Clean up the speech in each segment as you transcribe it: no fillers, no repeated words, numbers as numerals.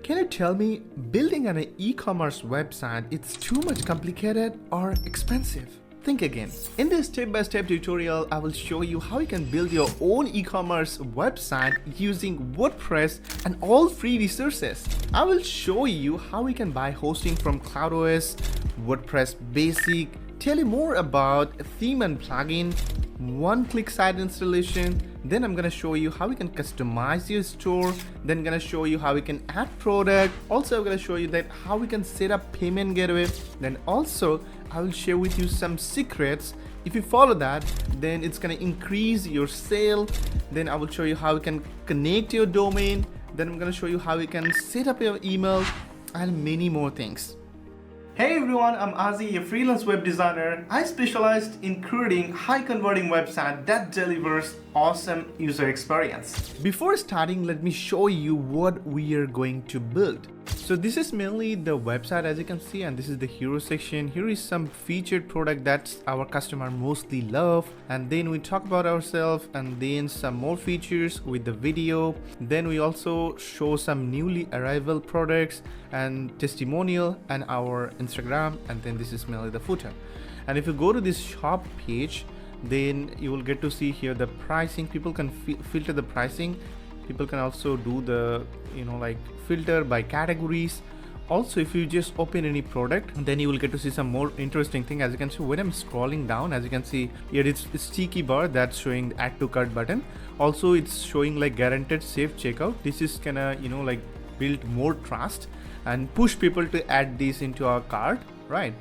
Can you tell me, building an e-commerce website, it's too much complicated or expensive? Think again. In this step-by-step tutorial, I will show you how you can build your own e-commerce website using WordPress and all free resources. I will show you how we can buy hosting from Cloudways, WordPress Basic, tell you more about theme and plugin, one-click site installation. Then I'm gonna show you how we can customize your store. Then I'm gonna show you how we can add product. Also, I'm gonna show you that how we can set up payment gateway. Then also, I will share with you some secrets. If you follow that, then it's gonna increase your sale. Then I will show you how you can connect your domain. Then I'm gonna show you how you can set up your email and many more things. Hey everyone, I'm Azi, a freelance web designer. I specialized in creating high-converting website that delivers awesome user experience. Before starting, let me show you what we are going to build. So this is mainly the website, as you can see, and this is the hero section. Here is some featured product that our customer mostly love, and then we talk about ourselves, and then some more features with the video. Then we also show some newly arrival products and testimonial and our Instagram, and then this is mainly the footer. And if you go to this shop page, then you will get to see here the pricing. People can filter the pricing. People can also do the like filter by categories. Also, if you just open any product, then you will get to see some more interesting thing. As you can see, when I'm scrolling down, as you can see here, it's sticky bar that's showing the add to cart button. Also, it's showing like guaranteed safe checkout. This is gonna like build more trust and push people to add this into our cart, right?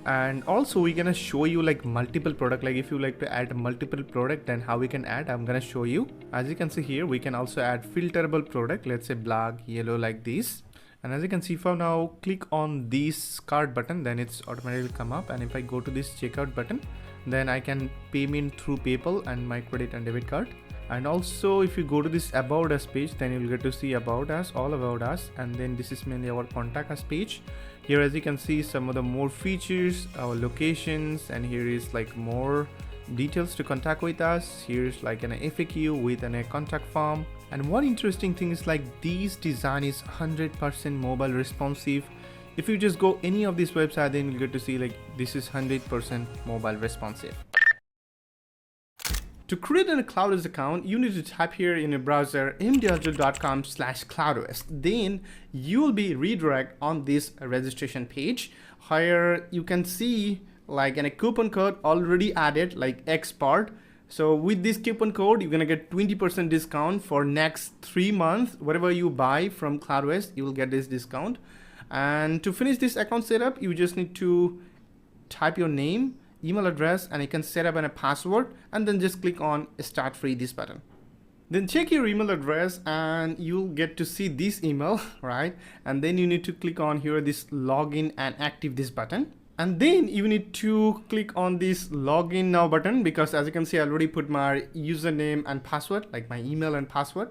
And also we're gonna show you like multiple product. Like if you like to add multiple product, then how we can add, I'm gonna show you. As you can see here, we can also add filterable product. Let's say black, yellow, like this. And as you can see, for now, click on this cart button, then it's automatically come up. And if I go to this checkout button, then I can payment through PayPal and my credit and debit card. And also if you go to this about us page, then you'll get to see about us, all about us. And then this is mainly our contact us page. Here, as you can see, some of the more features, our locations, and here is like more details to contact with us. Here's like an FAQ with a contact form. And one interesting thing is like this design is 100% mobile responsive. If you just go any of this website, then you'll get to see like this is 100% mobile responsive. To create a Cloudways account, you need to type here in your browser mdazure.com/Cloudways. Then you will be redirect on this registration page. Here you can see like a coupon code already added, like export. So with this coupon code, you're gonna get 20% discount for next 3 months. Whatever you buy from Cloudways, you will get this discount. And to finish this account setup, you just need to type your name, email address, and you can set up a password, and then just click on start free, this button. Then check your email address and you'll get to see this email, right? And then you need to click on here this login and active this button. And then you need to click on this login now button, because as you can see, I already put my username and password, like my email and password.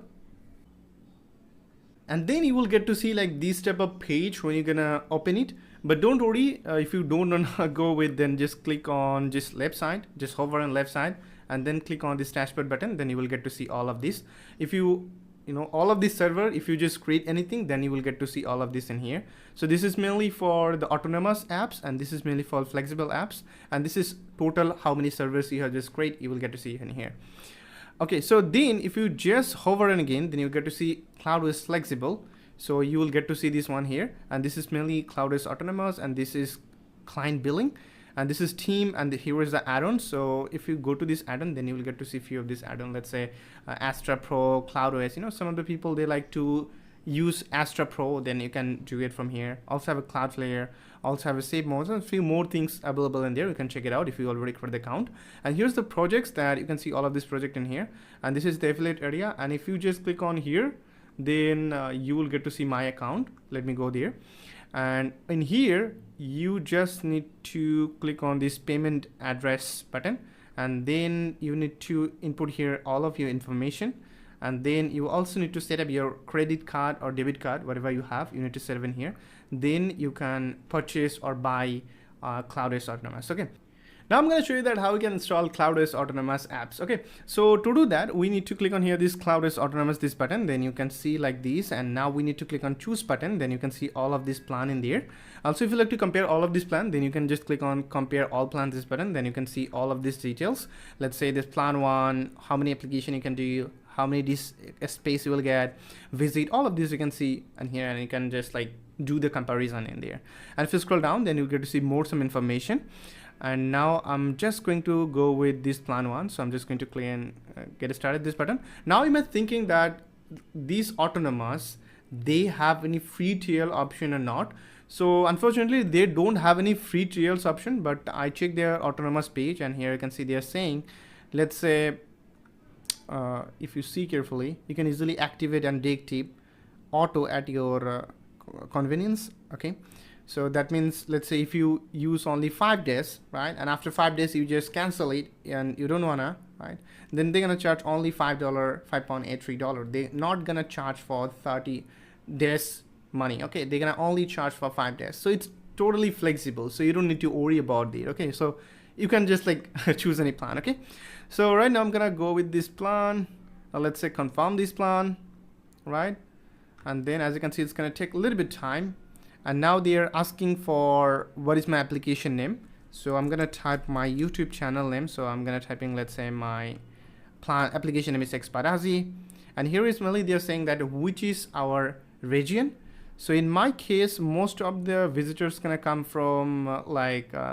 And then you will get to see like this type of page when you're gonna open it. But don't worry, if you don't wanna go with, then just click on just left side, just hover on left side, and then click on this dashboard button. Then you will get to see all of this. If you all of this server, if you just create anything, then you will get to see all of this in here. So this is mainly for the autonomous apps, and this is mainly for flexible apps. And this is total how many servers you have just create, you will get to see in here. Okay, so then if you just hover in again, then you get to see Cloudways flexible. So you will get to see this one here, and this is mainly Cloudways autonomous, and this is client billing, and this is team, and here is the add-on. So if you go to this add-on, then you will get to see a few of this add-on. Let's say Astra Pro, Cloudways. Some of the people, they like to use Astra Pro, then you can do it from here. Also have a Cloudflare, also have a save mode, and a few more things available in there. You can check it out if you already created the account. And here's the projects that you can see all of this project in here, and this is the affiliate area. And if you just click on here, then you will get to see my account. Let me go there, and in here you just need to click on this payment address button, and then you need to input here all of your information. And then you also need to set up your credit card or debit card, whatever you have, you need to set up in here. Then you can purchase or buy Cloudways autonomous. Okay, Now I'm going to show you that how we can install Cloudways autonomous apps. Okay, so to do that, we need to click on here this Cloudways autonomous this button. Then you can see like this, and now we need to click on choose button. Then you can see all of this plan in there. Also, if you like to compare all of this plan, then you can just click on compare all plans this button. Then you can see all of these details. Let's say this plan 1, how many application you can do, how many disk space you will get, visit, all of this you can see in here, and you can just like do the comparison in there. And if you scroll down, then you get to see some information. And now I'm just going to go with this plan 1. So I'm just going to click and get started this button. Now you might thinking that these autonomous, they have any free trial option or not. So unfortunately they don't have any free trials option, but I checked their autonomous page, and here you can see they're saying, let's say, if you see carefully, you can easily activate and deactivate auto at your convenience. Okay, so that means, let's say if you use only 5 days, right, and after 5 days you just cancel it and you don't wanna, right, then they're gonna charge only $5.83. They're not gonna charge for 30 days money. Okay, they're gonna only charge for 5 days. So it's totally flexible, so you don't need to worry about it. Okay, so you can just like choose any plan. Okay, so right now I'm gonna go with this plan. Let's say confirm this plan, right, and then as you can see, it's gonna take a little bit time. And now they are asking for what is my application name. So I'm gonna type my YouTube channel name. So I'm gonna type in, let's say my plan application name is Expadazi. And here is mainly they're saying that which is our region. So in my case, most of the visitors gonna come from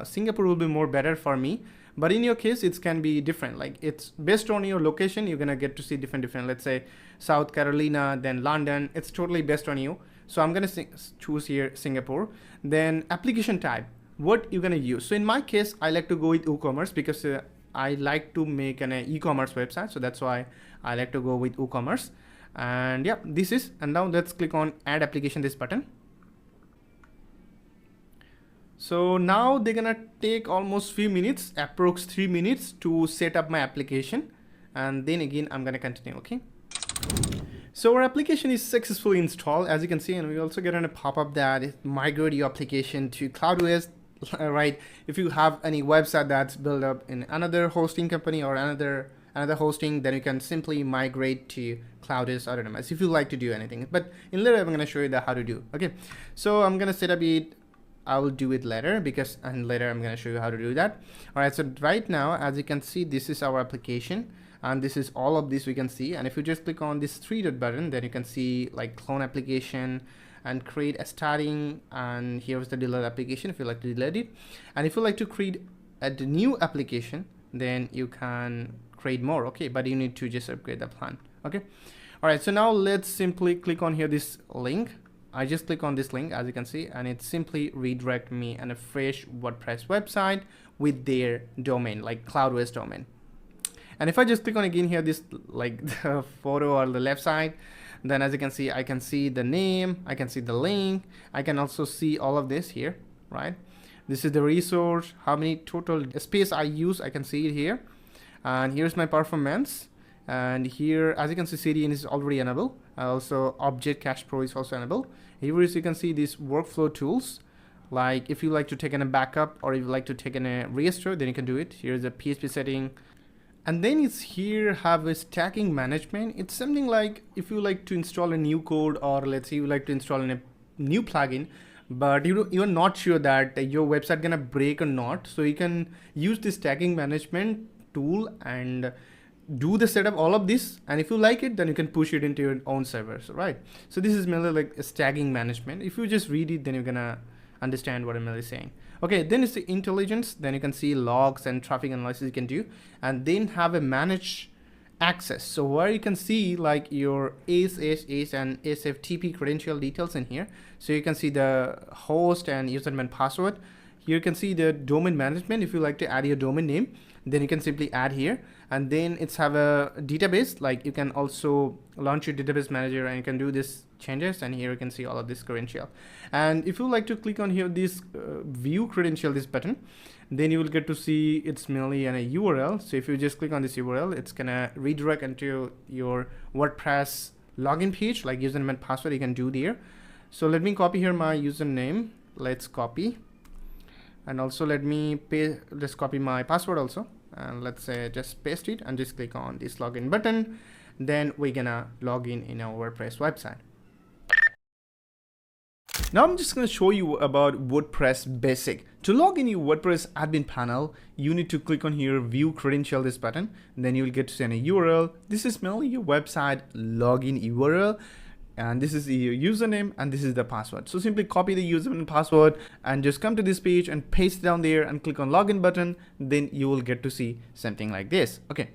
Singapore will be more better for me. But in your case, it can be different. Like it's based on your location, you're gonna get to see different, let's say South Carolina, then London. It's totally based on you. So I'm gonna choose here Singapore. Then application type, what you're gonna use. So in my case, I like to go with WooCommerce because I like to make an e-commerce website. So that's why I like to go with WooCommerce. And yeah, this is, and now let's click on add application, this button. So now they're gonna take almost few minutes, approx 3 minutes to set up my application. And then again, I'm gonna continue, okay? So our application is successfully installed, as you can see, and we also get a pop-up that migrate your application to Cloudways, right? If you have any website that's built up in another hosting company or another hosting, then you can simply migrate to Cloudways autonomous if you like to do anything. But in later, I'm going to show you how to do. Okay, so I'm going to set up it. I will do it later and later I'm going to show you how to do that. All right, so right now, as you can see, this is our application. And this is all of this we can see. And if you just click on this 3-dot button, then you can see like clone application and create a starting. And here's the delete application if you like to delete it. And if you like to create a new application, then you can create more. Okay, but you need to just upgrade the plan. Okay. All right. So now let's simply click on here this link. I just click on this link, as you can see, and it simply redirect me on a fresh WordPress website with their domain, like Cloudways domain. And if I just click on again here, this like the photo on the left side, then as you can see, I can see the name, I can see the link, I can also see all of this here, right? This is the resource, how many total space I use, I can see it here. And here's my performance. And here, as you can see, CDN is already enabled. Also, Object Cache Pro is also enabled. Here is you can see these workflow tools. Like if you like to take in a backup or if you like to take in a restore, then you can do it. Here's a PHP setting. And then it's here have a stacking management. It's something like if you like to install a new code, or let's say you like to install a new plugin, but you're not sure that your website gonna break or not. So you can use this stacking management tool and do the setup, all of this. And if you like it, then you can push it into your own servers, right? So this is mainly like a stacking management. If you just read it, then you're gonna understand what I'm really saying. Okay, then it's the intelligence. Then you can see logs and traffic analysis you can do, and then have a manage access. So where you can see like your SSH and SFTP credential details in here. So you can see the host and username and password. Here you can see the domain management. If you like to add your domain name, then you can simply add here. And then it's have a database, like you can also launch your database manager and you can do this changes. And here you can see all of this credential. And if you like to click on here, this view credential, this button, then you will get to see it's mainly in a URL. So if you just click on this URL, it's gonna redirect into your WordPress login page, like username and password you can do there. So let me copy here my username. Let's copy. And also let me just copy my password also, and let's say just paste it and just click on this login button. Then we're gonna log in our WordPress website. Now I'm just going to show you about WordPress Basic. To log in your WordPress admin panel, you need to click on here, view credential, this button, and then you'll get to send a URL. This is mainly your website login URL, and this is your username, and this is the password. So simply copy the username and password and just come to this page and paste it down there and click on login button. Then you will get to see something like this. Okay.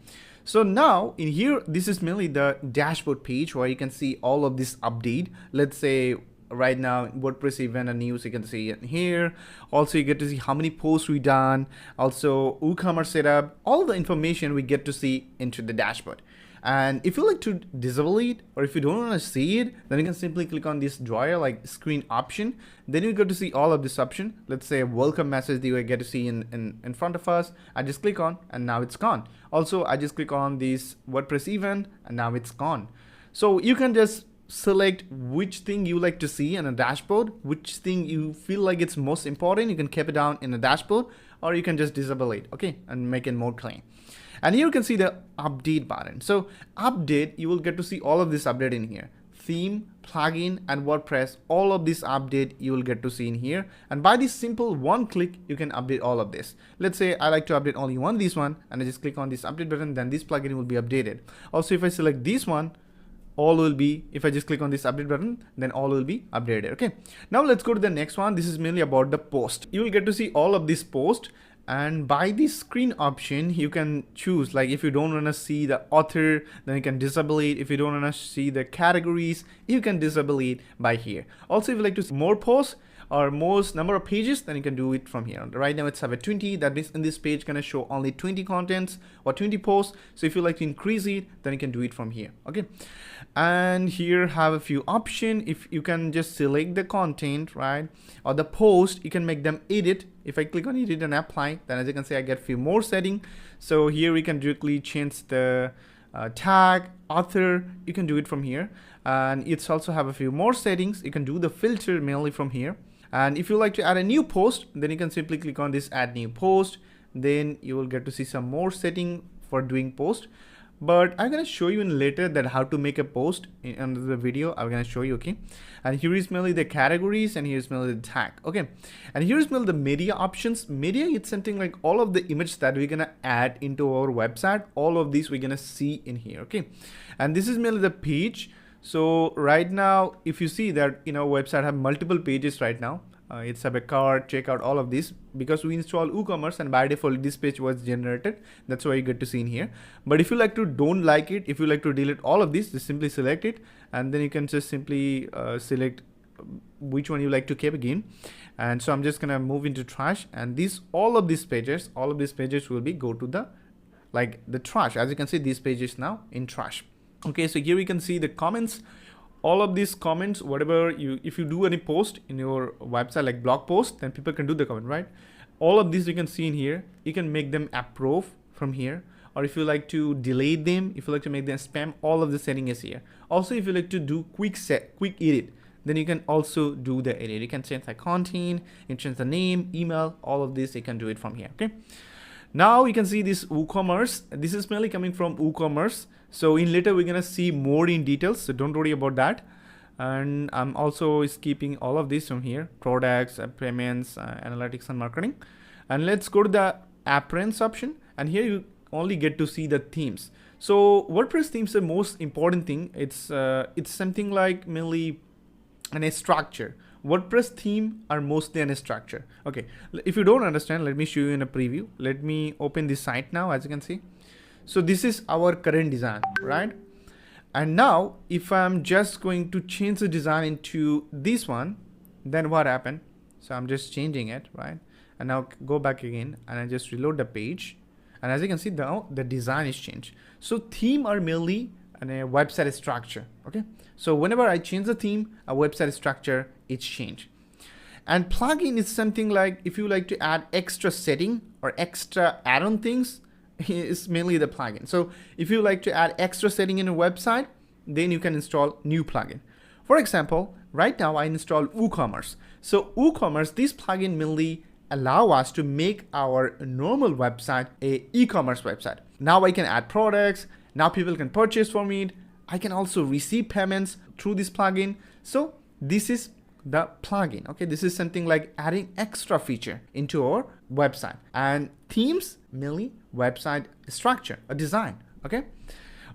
So now in here, this is mainly the dashboard page where you can see all of this update. Let's say right now WordPress event and news, you can see it here. Also you get to see how many posts we done, also WooCommerce setup, all the information we get to see into the dashboard. And if you like to disable it, or if you don't want to see it, then you can simply click on this drawer like screen option. Then you get to see all of this option. Let's say a welcome message that you get to see in front of us. I just click on and now it's gone. Also I just click on this WordPress event and now it's gone. So you can just select which thing you like to see in a dashboard, which thing you feel like it's most important. You can keep it down in a dashboard, or you can just disable it, okay, and make it more clean. And here you can see the update button. So update, you will get to see all of this update in here. Theme, plugin, and WordPress, all of this update you will get to see in here. And by this simple one click, you can update all of this. Let's say I like to update only this one, and I just click on this update button, then this plugin will be updated. Also, if I select this one, all will be, if I just click on this update button, then all will be updated. Okay. Now let's go to the next one. This is mainly about the post. You will get to see all of this post. And by this screen option, you can choose, like if you don't want to see the author, then you can disable it. If you don't want to see the categories, you can disable it by here. Also, if you like to see more posts or most number of pages, then you can do it from here. Right now it's have 20, that means in this page gonna show only 20 contents or 20 posts. So if you like to increase it, then you can do it from here. Okay. And here have a few options. If you can just select the content, right, or the post, you can make them edit. If I click on edit and apply, then as you can see, I get a few more settings. So here we can directly change the tag, author, you can do it from here. And it's also have a few more settings. You can do the filter mainly from here. And if you like to add a new post, then you can simply click on this add new post. Then you will get to see some more setting for doing post. But I'm going to show you in later that how to make a post in the video. I'm going to show you, okay. And here is mainly the categories, and here's mainly the tag, okay. And here's mainly the media options. Media, it's something like all of the image that we're going to add into our website. All of these we're going to see in here, okay. And this is mainly the page. So right now, if you see that website have multiple pages right now, it's a cart, checkout, all of this, because we install WooCommerce and by default this page was generated. That's why you get to see in here. But if you like to don't like it, if you like to delete all of this, just simply select it, and then you can just simply select which one you like to keep again. And so I'm just gonna move into trash, and all of these pages will be go to the trash. As you can see, these pages now in trash. Okay, so here we can see the comments. All of these comments, whatever if you do any post in your website like blog post, then people can do the comment, right? All of these you can see in here. You can make them approve from here, or if you like to delete them, if you like to make them spam, all of the setting is here. Also, if you like to do quick edit, then you can also do the edit. You can change the content, you can change the name, email, all of this you can do it from here. Okay. Now you can see this WooCommerce. This is mainly coming from WooCommerce. So in later we're gonna see more in details, so don't worry about that. And I'm also skipping all of this from here: products, payments, analytics, and marketing. And let's go to the appearance option, and here you only get to see the themes. So WordPress themes are the most important thing. It's something like mainly a structure. WordPress theme are mostly in a structure. Okay, if you don't understand, let me show you in a preview. Let me open this site now. As you can see, so this is our current design, right? And now if I'm just going to change the design into this one, then what happened? So I'm just changing it, right? And now go back again, and I just reload the page, and as you can see now the design is changed. So theme are mainly in a website structure. Okay, so whenever I change the theme, a website structure, it's changed. And plugin is something like if you like to add extra setting or extra add-on things, is mainly the plugin. So if you like to add extra setting in a website, then you can install new plugin. For example, right now I install WooCommerce. So WooCommerce, this plugin mainly allow us to make our normal website a e-commerce website. Now I can add products. Now people can purchase from it. I can also receive payments through this plugin. So this is the plugin. Okay, this is something like adding extra feature into our website. And themes, mainly website structure, a design. Okay.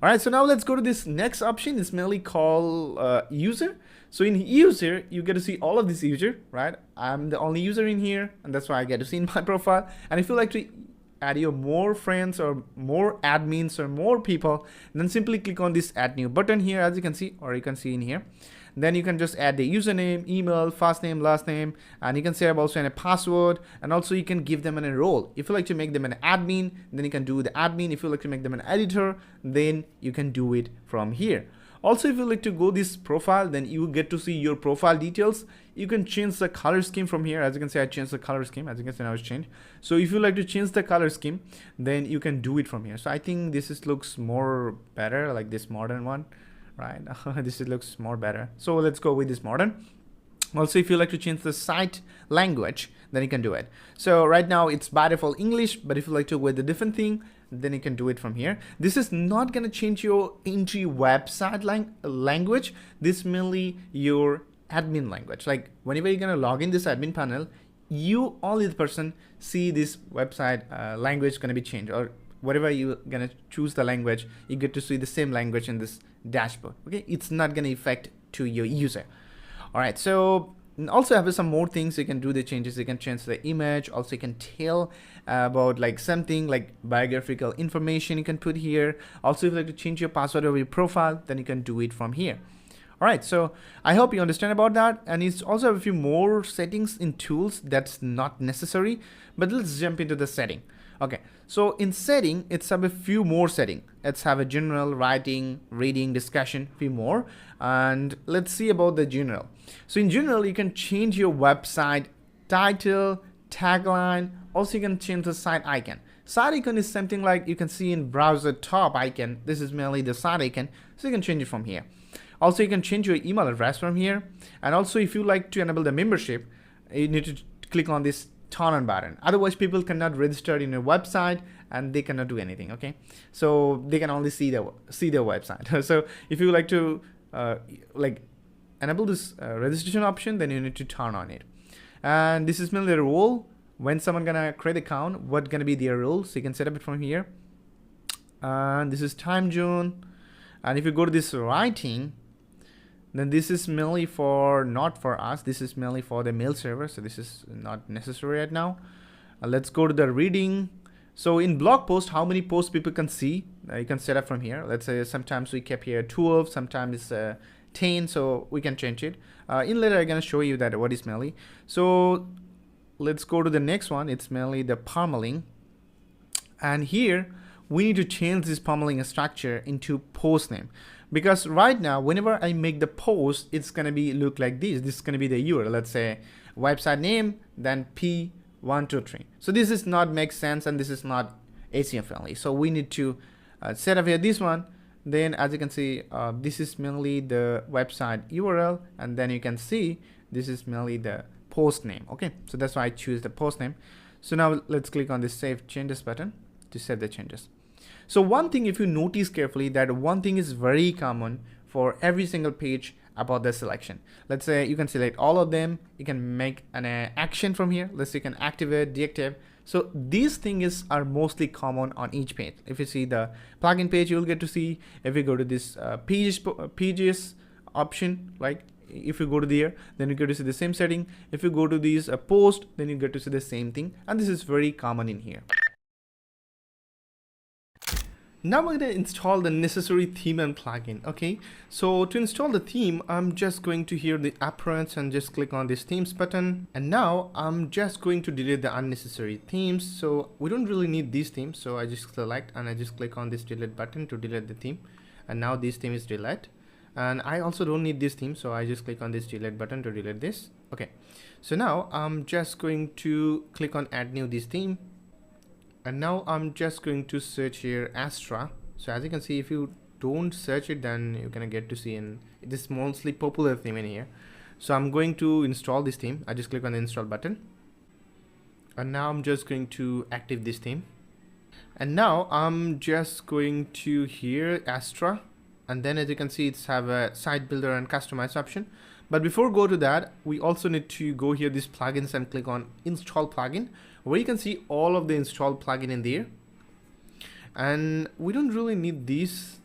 All right, so now let's go to this next option. It's mainly called user. So in user, you get to see all of this user, right? I'm the only user in here, and that's why I get to see in my profile. And if you like to add your more friends or more admins or more people, then simply click on this add new button here, as you can see, or you can see in here. Then you can just add the username, email, first name, last name, and you can set up also a password, and also you can give them a role. If you like to make them an admin, then you can do the admin. If you like to make them an editor, then you can do it from here. Also, if you like to go this profile, then you get to see your profile details. You can change the color scheme from here. As you can see, I changed the color scheme. As you can see, now it's changed. So if you like to change the color scheme, then you can do it from here. So I think this looks more better, like this modern one, right? This looks more better. So let's go with this modern. Also, if you like to change the site language, then you can do it. So right now it's by default English, but if you like to go with a different thing, then you can do it from here. This is not going to change your entry website language. This is mainly your admin language. Like whenever you're going to log in this admin panel, you only the person see this website language going to be changed, or whatever you're going to choose the language, you get to see the same language in this dashboard. Okay, it's not going to affect to your user. All right, so also have some more things you can do the changes. You can change the image. Also you can tell about like something like biographical information you can put here. Also if you like to change your password of your profile, then you can do it from here. All right, so I hope you understand about that. And it's also have a few more settings in tools that's not necessary, but let's jump into the setting. Okay, so in setting, it's have a few more setting. Let's have a general, writing, reading, discussion, few more. And let's see about the general. So in general, you can change your website title, tagline. Also, you can change the site icon. Site icon is something like you can see in browser top icon. This is mainly the site icon. So you can change it from here. Also, you can change your email address from here. And also, if you like to enable the membership, you need to click on this turn on button. Otherwise, people cannot register in your website and they cannot do anything. Okay, so they can only see their website. So if you like to like enable this registration option, then you need to turn on it. And this is mainly the role. When someone gonna create account, what gonna be their role? So you can set up it from here. And this is time zone. And if you go to this writing, then this is mainly for not for us. This is mainly for the mail server. So this is not necessary right now. Let's go to the reading. So in blog post, how many posts people can see? You can set up from here. Let's say sometimes we kept here 12, sometimes it's 10. So we can change it. In later, I'm gonna show you that what is mainly. So let's go to the next one. It's mainly the permalink. And here we need to change this permalink structure into post name. Because right now, whenever I make the post, it's gonna be look like this. This is gonna be the URL. Let's say website name, then P123. So this is not make sense, and this is not SEO friendly. So we need to set up here this one. Then as you can see, this is mainly the website URL, and then you can see this is mainly the post name. Okay, so that's why I choose the post name. So now let's click on this save changes button to save the changes. So one thing, if you notice carefully, that one thing is very common for every single page about the selection. Let's say you can select all of them. You can make an action from here. Let's say you can activate, deactivate. So these things are mostly common on each page. If you see the plugin page, you'll get to see. If you go to this pages option, like if you go to there, then you get to see the same setting. If you go to these post, then you get to see the same thing. And this is very common in here. Now I'm going to install the necessary theme and plugin. Okay, so to install the theme, I'm just going to here the appearance and just click on this themes button. And now I'm just going to delete the unnecessary themes. So we don't really need these themes. So I just select and I just click on this delete button to delete the theme. And now this theme is deleted. And I also don't need this theme. So I just click on this delete button to delete this. Okay, so now I'm just going to click on add new this theme. And now I'm just going to search here Astra. So as you can see, if you don't search it, then you're gonna get to see it is mostly popular theme in here. So I'm going to install this theme. I just click on the install button. And now I'm just going to active this theme. And now I'm just going to here Astra, and then as you can see it's have a site builder and customize option. But before go to that, we also need to go here this plugins and click on install plugin, where you can see all of the installed plugin in there. And we don't really need this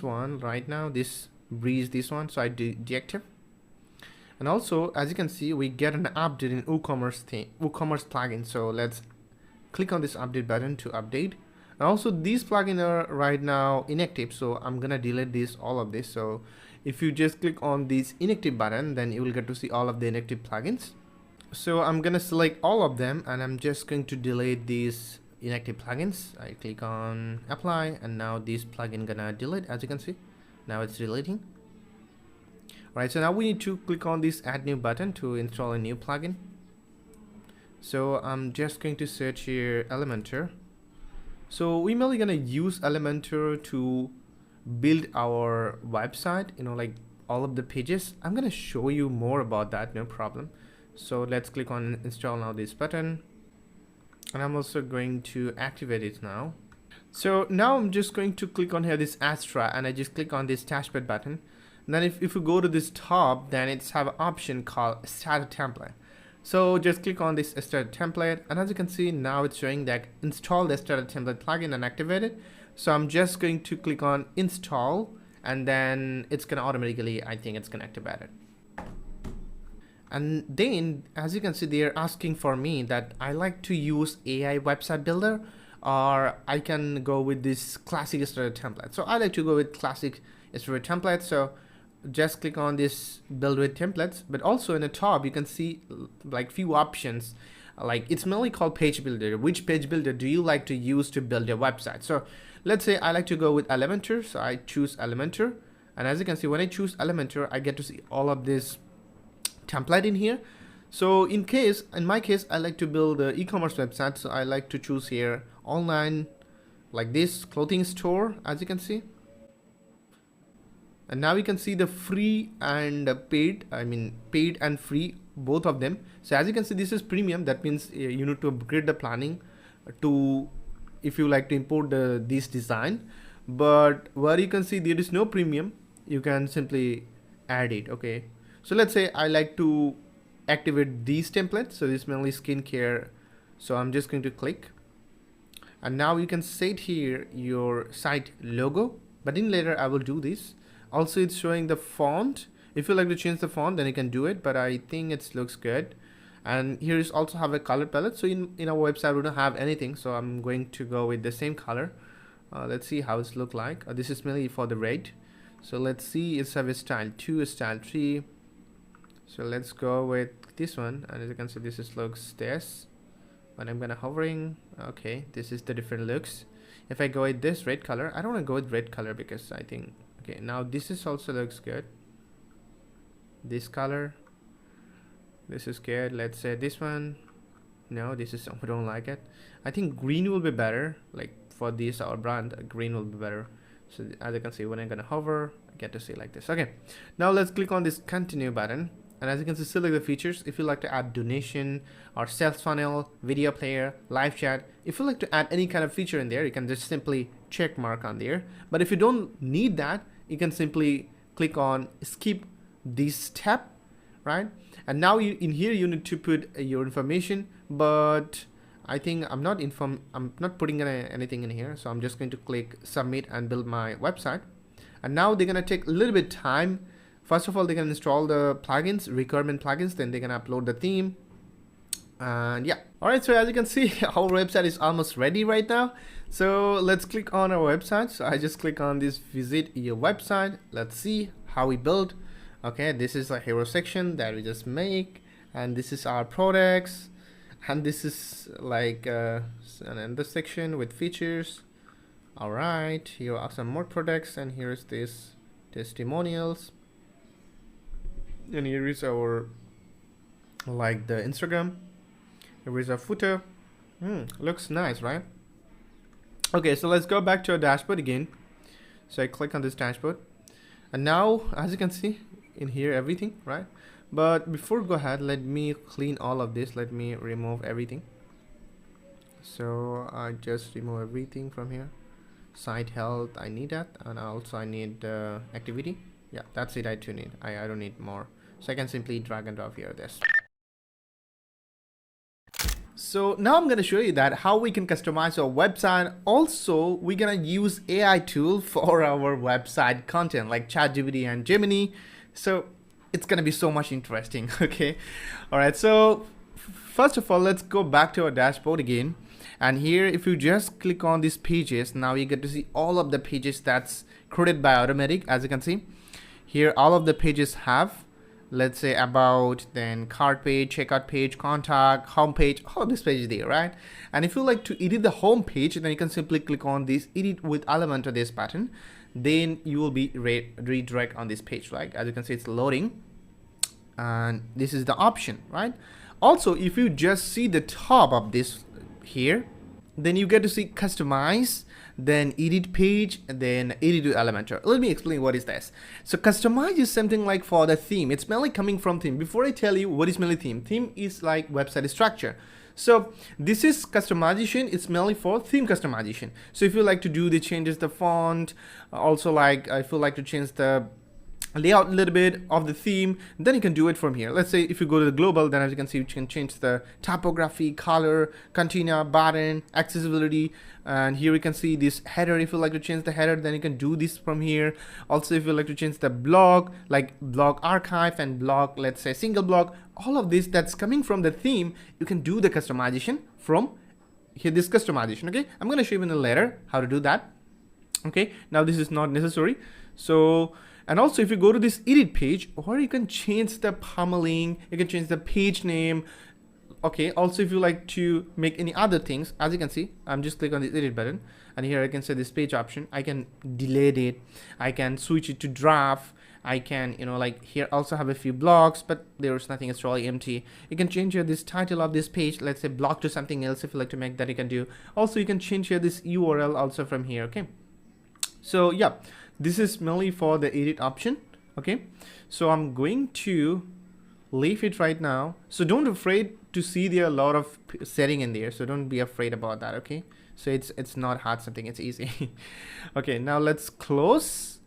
one right now, this breeze, this one, so I deactive. And also as you can see we get an update in WooCommerce theme, WooCommerce plugin. So let's click on this update button to update. And also these plugins are right now inactive, so I'm gonna delete this, all of this. So if you just click on this inactive button, then you will get to see all of the inactive plugins. So I'm gonna select all of them and I'm just going to delete these inactive plugins. I click on apply, and now this plugin gonna delete. As you can see, now it's deleting. Right, so now we need to click on this add new button to install a new plugin. So I'm just going to search here Elementor. So we're mainly gonna use Elementor to build our website, you know, like all of the pages. I'm gonna show you more about that, no problem. So let's click on install now this button, and I'm also going to activate it now. So now I'm just going to click on here this Astra, and I just click on this dashboard button. And then if you go to this top, then it's have an option called start a template. So just click on this start a template, and as you can see now it's showing that install the start a template plugin and activate it. So I'm just going to click on install, and then it's gonna automatically, I think it's gonna activate it. And then as you can see they're asking for me that I like to use AI website builder, or I can go with this classic starter template. So I like to go with classic starter template. So just click on this build with templates, but also in the top you can see like few options, like it's mainly called page builder. Which page builder do you like to use to build your website? So let's say I like to go with Elementor, so I choose Elementor, and as you can see when I choose Elementor I get to see all of this template in here. So in my case I like to build an e-commerce website, so I like to choose here online, like this clothing store, as you can see. And now you can see the free and paid, I mean paid and free, both of them. So as you can see this is premium, that means you need to upgrade the planning to, if you like to import this design. But where you can see there is no premium, you can simply add it. Okay, so let's say I like to activate these templates, so this is mainly skincare, so I'm just going to click, and now you can set here your site logo, but in later I will do this. Also it's showing the font. If you like to change the font then you can do it, but I think it looks good. And here is also have a color palette. So in our website we don't have anything, so I'm going to go with the same color. Let's see how it's look like. This is mainly for the red. So let's see, it's have a style 2, a style 3. So let's go with this one, and as you can see this is looks this. When I'm gonna hovering, okay, this is the different looks. If I go with this red color, I don't want to go with red color because I think, okay, now this is also looks good. This color, this is good. Let's say this one. No, this is, we don't like it. I think green will be better. Like for this our brand, green will be better. So as you can see when I'm gonna hover, I get to see like this. Okay, now let's click on this continue button, and as you can see select the features. If you like to add donation or sales funnel, video player, live chat, if you like to add any kind of feature in there, you can just simply check mark on there. But if you don't need that, you can simply click on skip this step, right? And now in here you need to put your information, but I think I'm not putting anything in here, so I'm just going to click submit and build my website. And now they're gonna take a little bit time. First of all, they're gonna install the plugins, requirement plugins, then they're gonna upload the theme. And yeah, all right, so as you can see our website is almost ready right now. So let's click on our website. So I just click on this visit your website. Let's see how we build. Okay, this is a hero section that we just make, and this is our products, and this is like another section with features. All right, here are some more products, and here's this testimonials, and here is our like the Instagram. Here is our footer. Looks nice, right? Okay, so let's go back to our dashboard again. So I click on this dashboard, and now as you can see in here everything, right? But before go ahead, let me clean all of this. Let me remove everything. So I just remove everything from here. Site health, I need that, and also I need activity. Yeah, that's it. I do need. I don't need more. So I can simply drag and drop here this. So now I'm going to show you that how we can customize our website. Also, we're going to use AI tool for our website content like ChatGPT and Gemini. So it's going to be so much interesting. Okay. All right. So first of all, let's go back to our dashboard again. And here, if you just click on these pages, now you get to see all of the pages that's created by automatic. As you can see here, all of the pages have, let's say, about, then cart page, checkout page, contact, home page, all this page is there, right? And if you like to edit the home page, then you can simply click on this edit with Elementor, this button. Then you will be redirect on this page, right? As you can see, it's loading, and this is the option, right? Also, if you just see the top of this here, then you get to see customize, then edit page, and then edit to Elementor. Let me explain what is this. So customize is something like for the theme. It's mainly coming from theme. Before I tell you what is mainly theme is like website structure. So this is customization. It's mainly for theme customization. So if you like to do the changes, the font, also like if you like to change the layout a little bit of the theme, then you can do it from here. Let's say if you go to the global, then as you can see, you can change the typography, color, container, button, accessibility, and here you can see this header. If you like to change the header, then you can do this from here. Also, if you like to change the blog, like blog archive and blog, let's say single blog, all of this that's coming from the theme, you can do the customization from here, this customization. Okay, I'm going to show you in a later how to do that. Okay, now this is not necessary. So, and also if you go to this edit page, or you can change the pummeling, you can change the page name. Okay, also if you like to make any other things, as you can see, I'm just click on the edit button, and here I can say this page option. I can delete it, I can switch it to draft, I can, you know, like here also have a few blocks, but there's nothing, it's really empty. You can change here this title of this page, let's say block to something else. If you like to make that, you can do. Also you can change here this URL also from here. Okay, so yeah, this is mainly for the edit option. Okay, so I'm going to leave it right now. So don't afraid to see there are a lot of setting in there, so don't be afraid about that. Okay, so it's not hard something, it's easy. Okay, now let's close,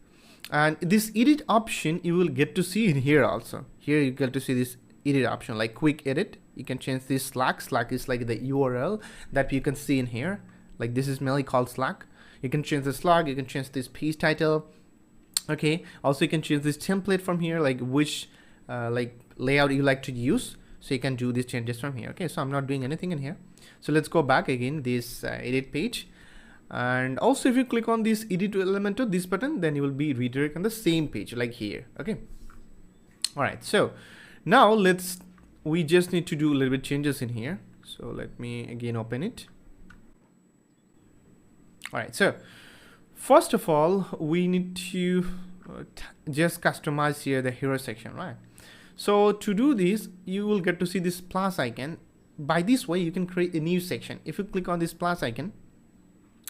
and this edit option you will get to see in here also. Here you get to see this edit option like quick edit. You can change this Slack is like the URL that you can see in here, like this is mainly called Slack. You can change the Slack, you can change this piece title. Okay, also you can change this template from here, like which like layout you like to use, so you can do these changes from here. Okay, so I'm not doing anything in here. So let's go back again this edit page, and also if you click on this edit to Elementor, this button, then you will be redirect on the same page like here. Okay, all right, so now we just need to do a little bit changes in here. So let me again open it. All right, so first of all, we need to just customize here the hero section, right? So to do this, you will get to see this plus icon. By this way, you can create a new section. If you click on this plus icon,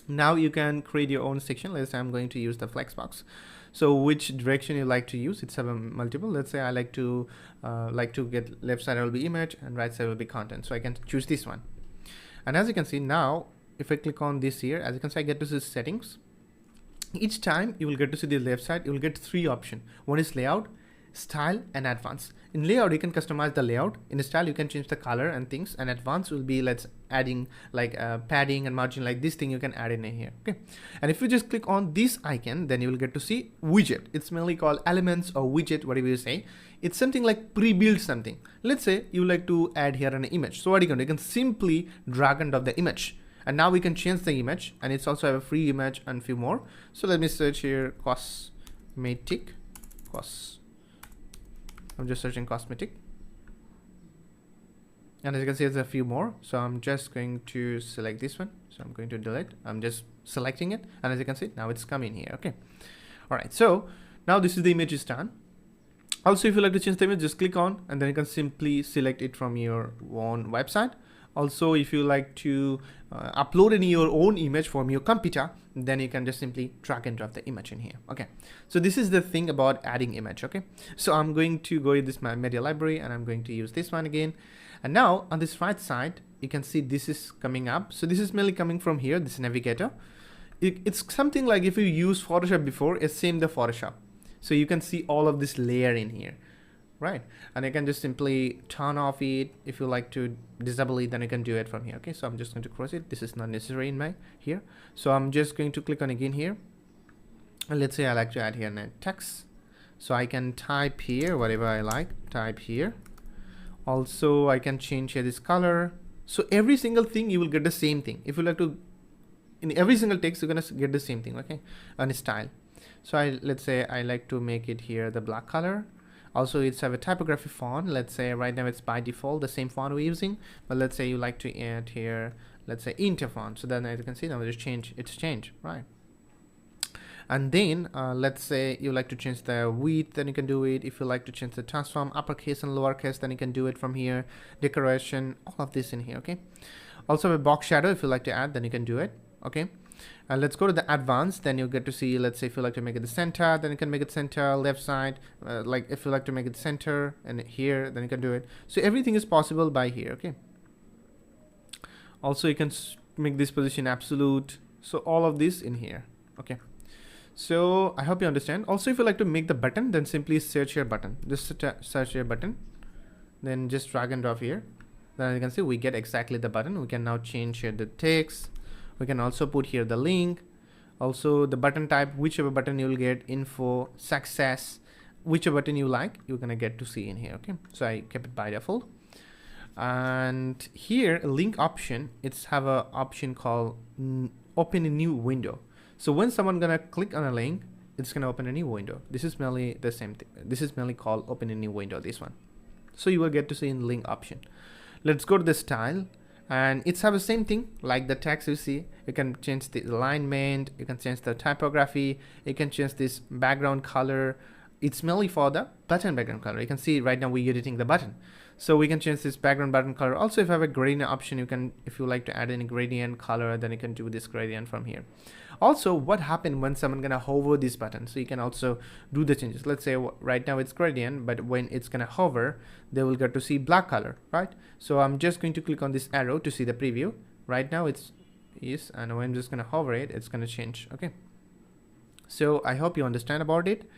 now you can create your own section. Let's say I'm going to use the flexbox. So which direction you like to use? It's have a multiple. Let's say I like to get left side will be image and right side will be content. So I can choose this one. And as you can see now, if I click on this here, as you can see, I get to see settings. Each time you will get to see the left side, you will get three options. One is layout, style, and advanced. In layout, you can customize the layout. In style, you can change the color and things. And advanced will be let's adding like padding and margin, like this thing you can add in here. Okay. And if you just click on this icon, then you will get to see widget. It's mainly called elements or widget, whatever you say. It's something like pre-built something. Let's say you like to add here an image. So what you can do, you can simply drag and drop the image. And now we can change the image, and it's also have a free image and few more. So let me search here cosmetic. I'm just searching cosmetic, and as you can see, there's a few more. So I'm just going to select this one. So I'm going to delete. I'm just selecting it, and as you can see, now it's coming here. Okay. All right. So now this is the image is done. Also, if you like to change the image, just click on, and then you can simply select it from your own website. Also, if you like to upload any your own image from your computer, then you can just simply drag and drop the image in here. Okay, so this is the thing about adding image. Okay, so I'm going to go with this my media library, and I'm going to use this one again. And now on this right side, you can see this is coming up. So this is mainly coming from here, this navigator. It's something like if you use Photoshop before, it's same the Photoshop. So you can see all of this layer in here, right? And I can just simply turn off it. If you like to disable it, then you can do it from here. Okay, so I'm just going to close it. This is not necessary in my here. So I'm just going to click on again here. And let's say I like to add here text. So I can type here whatever I like, type here. Also, I can change here this color. So every single thing you will get the same thing. If you like to, in every single text, you're gonna get the same thing, okay? And style. So let's say I like to make it here the black color. Also, it's have a typography font. Let's say right now it's by default the same font we're using, but let's say you like to add here, let's say Inter font. So then as you can see now it's changed, right? And then let's say you like to change the width, then you can do it. If you like to change the transform uppercase and lowercase, then you can do it from here. Decoration, all of this in here, okay? Also a box shadow, if you like to add, then you can do it, okay? And let's go to the advanced, then you'll get to see, let's say if you like to make it the center, then you can make it center, left side, like if you like to make it center and here, then you can do it. So everything is possible by here, okay? Also you can make this position absolute. So all of this in here, okay? So I hope you understand. Also, if you like to make the button, then simply search your button. Just search your button, then just drag and drop here. Then you can see we get exactly the button. We can now change here the text. We can also put here the link. Also the button type, whichever button you will get, info, success, whichever button you like, you're gonna get to see in here. Okay, so I kept it by default. And here link option, it's have a option called open a new window. So when someone gonna click on a link, it's gonna open a new window. This is mainly the same thing. This is mainly called open a new window, this one. So you will get to see in link option. Let's go to the style, and it's have the same thing like the text. You see, you can change the alignment, you can change the typography, you can change this background color. It's mainly for the button background color. You can see right now we're editing the button. So we can change this background button color. Also, if you have a gradient option, you can, if you like to add any gradient color, then you can do this gradient from here. Also, what happened when someone gonna hover this button? So you can also do the changes. Let's say right now it's gradient, but when it's gonna hover, they will get to see black color, right? So I'm just going to click on this arrow to see the preview. Right now it's yes, and when I'm just gonna hover it, it's gonna change. Okay. So I hope you understand about it.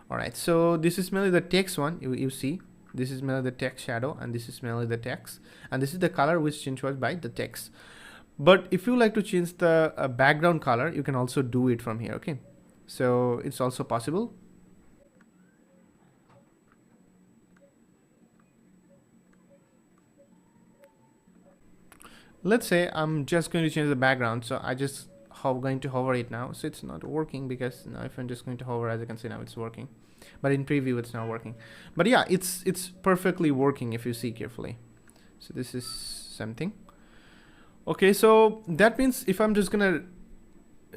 All right. So this is mainly the text one. You see, this is mainly the text shadow, and this is mainly the text, and this is the color which changes by the text. But if you like to change the background color, you can also do it from here. Okay, so it's also possible. Let's say I'm just going to change the background, so I just going to hover it now. So it's not working because now if I'm just going to hover, as you can see now it's working, but in preview it's not working. But yeah, it's perfectly working if you see carefully. So this is something. Okay, so that means if I'm just gonna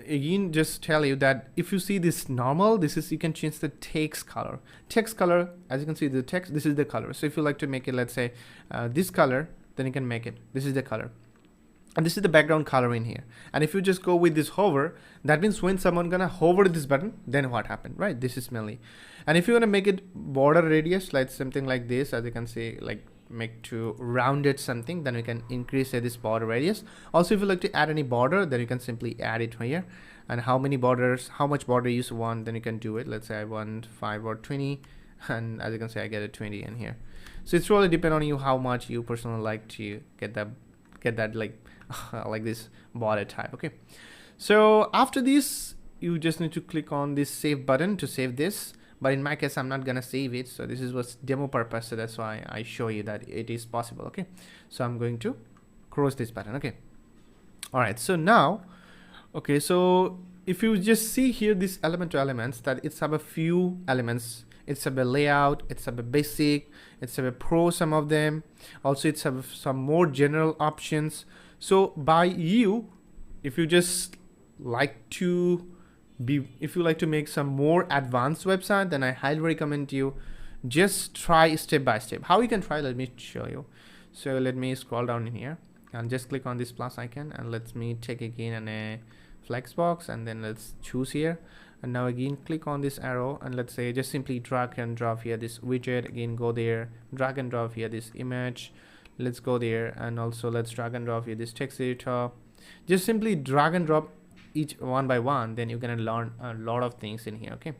again just tell you that if you see this normal, this is, you can change the text color. Text color, as you can see the text, this is the color. So if you like to make it, let's say this color, then you can make it, this is the color. And this is the background color in here. And if you just go with this hover, that means when someone gonna hover this button, then what happened, right? This is mainly. And if you wanna make it border radius, like something like this, as you can see, like make to rounded something, then we can increase this border radius. Also, if you like to add any border, then you can simply add it here. And how many borders, how much border you want, then you can do it. Let's say I want 5 or 20, and as you can see, I get a 20 in here. So it's really depend on you how much you personally like to get that like like this border type. Okay, so after this, you just need to click on this save button to save this. But in my case, I'm not gonna save it, so this is what's demo purpose, so that's why I show you that it is possible. Okay, so I'm going to close this button. Okay, all right, so now, okay, so if you just see here these Elementor elements, that it's have a few elements. It's have a layout, it's have a basic, it's have a pro, some of them. Also it's have some more general options. So by you, if you just like to if you like to make some more advanced website, then I highly recommend you just try step by step. How you can try, let me show you. So let me scroll down in here. and just click on this plus icon, and let me check again on a flex box, and then let's choose here. And now again click on this arrow, and let's say just simply drag and drop here this widget, again go there, drag and drop here this image, let's go there, and also let's drag and drop here this text editor. Just simply drag and drop each one by one, then you're gonna learn a lot of things in here. Okay,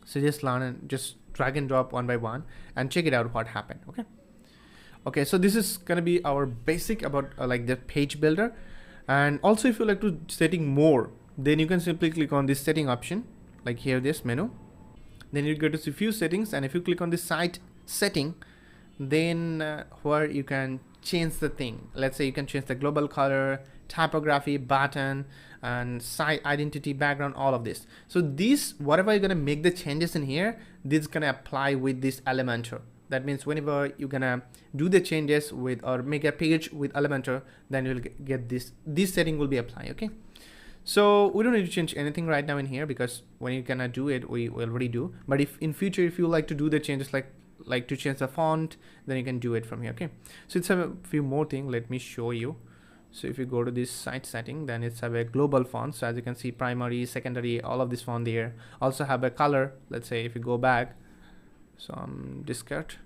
so just learn and just drag and drop one by one and check it out what happened. Okay, so this is gonna be our basic about like the page builder. And also if you like to setting more, then you can simply click on this setting option, like here this menu, then you go to few settings, and if you click on this site setting, then where you can change the thing. Let's say you can change the global color, typography, button, and site identity, background, all of this. So this, whatever you're gonna make the changes in here, this is gonna apply with this Elementor. That means whenever you're gonna do the changes with or make a page with Elementor, then you'll get this setting will be applied. Okay, so we don't need to change anything right now in here, because when you're gonna do it, we already do. But if in future, if you like to do the changes, like to change the font, then you can do it from here. Okay, so it's a few more things. Let me show you. So if you go to this site setting, then it's have a global font. So as you can see, primary, secondary, all of this font there. Also have a color. Let's say if you go back, so I'm discard.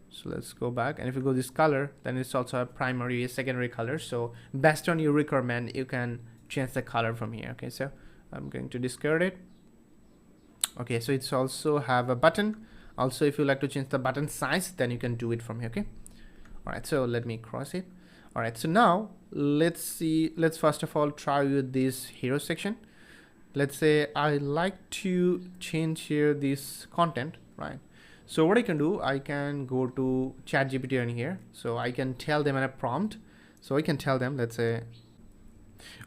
So let's go back, and if you go this color, then it's also a primary, secondary color. So based on your requirement, you can change the color from here. Okay, so I'm going to discard it. Okay, so it's also have a button. Also, if you like to change the button size, then you can do it from here. Okay, all right, so let me cross it. All right, so now let's see, let's first of all try with this hero section. Let's say I like to change here this content, right? So what I can do, I can go to ChatGPT in here. So I can tell them in a prompt. So I can tell them, let's say,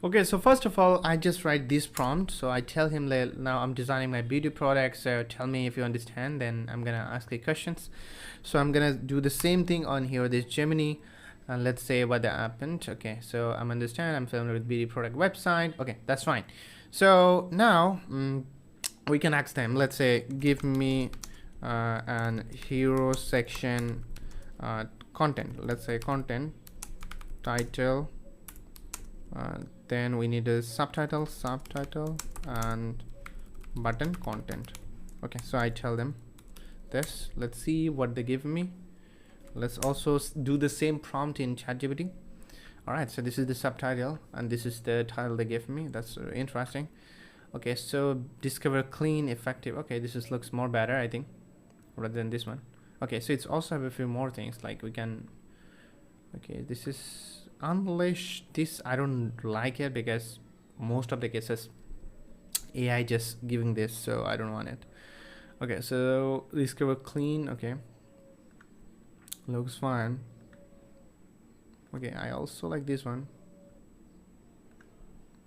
okay, so first of all, I just write this prompt. So I tell him that now I'm designing my beauty products. So tell me if you understand, then I'm gonna ask the questions. So I'm gonna do the same thing on here, this Gemini. And let's say what happened. Okay, so I'm understand, I'm familiar with beauty product website. Okay, that's fine. So now we can ask them, let's say, give me an hero section content. Let's say content title, then we need a subtitle and button content. Okay, so I tell them this. Let's see what they give me. Let's also do the same prompt in ChatGPT. All right, so this is the subtitle and this is the title they gave me. That's interesting. Okay, so discover clean, effective. Okay, this is looks more better, I think, rather than this one. Okay, so it's also have a few more things like we can. Okay, this is unleash. This I don't like it because most of the cases AI just giving this, so I don't want it. Okay, so discover clean. Okay, looks fine. Okay, I also like this one.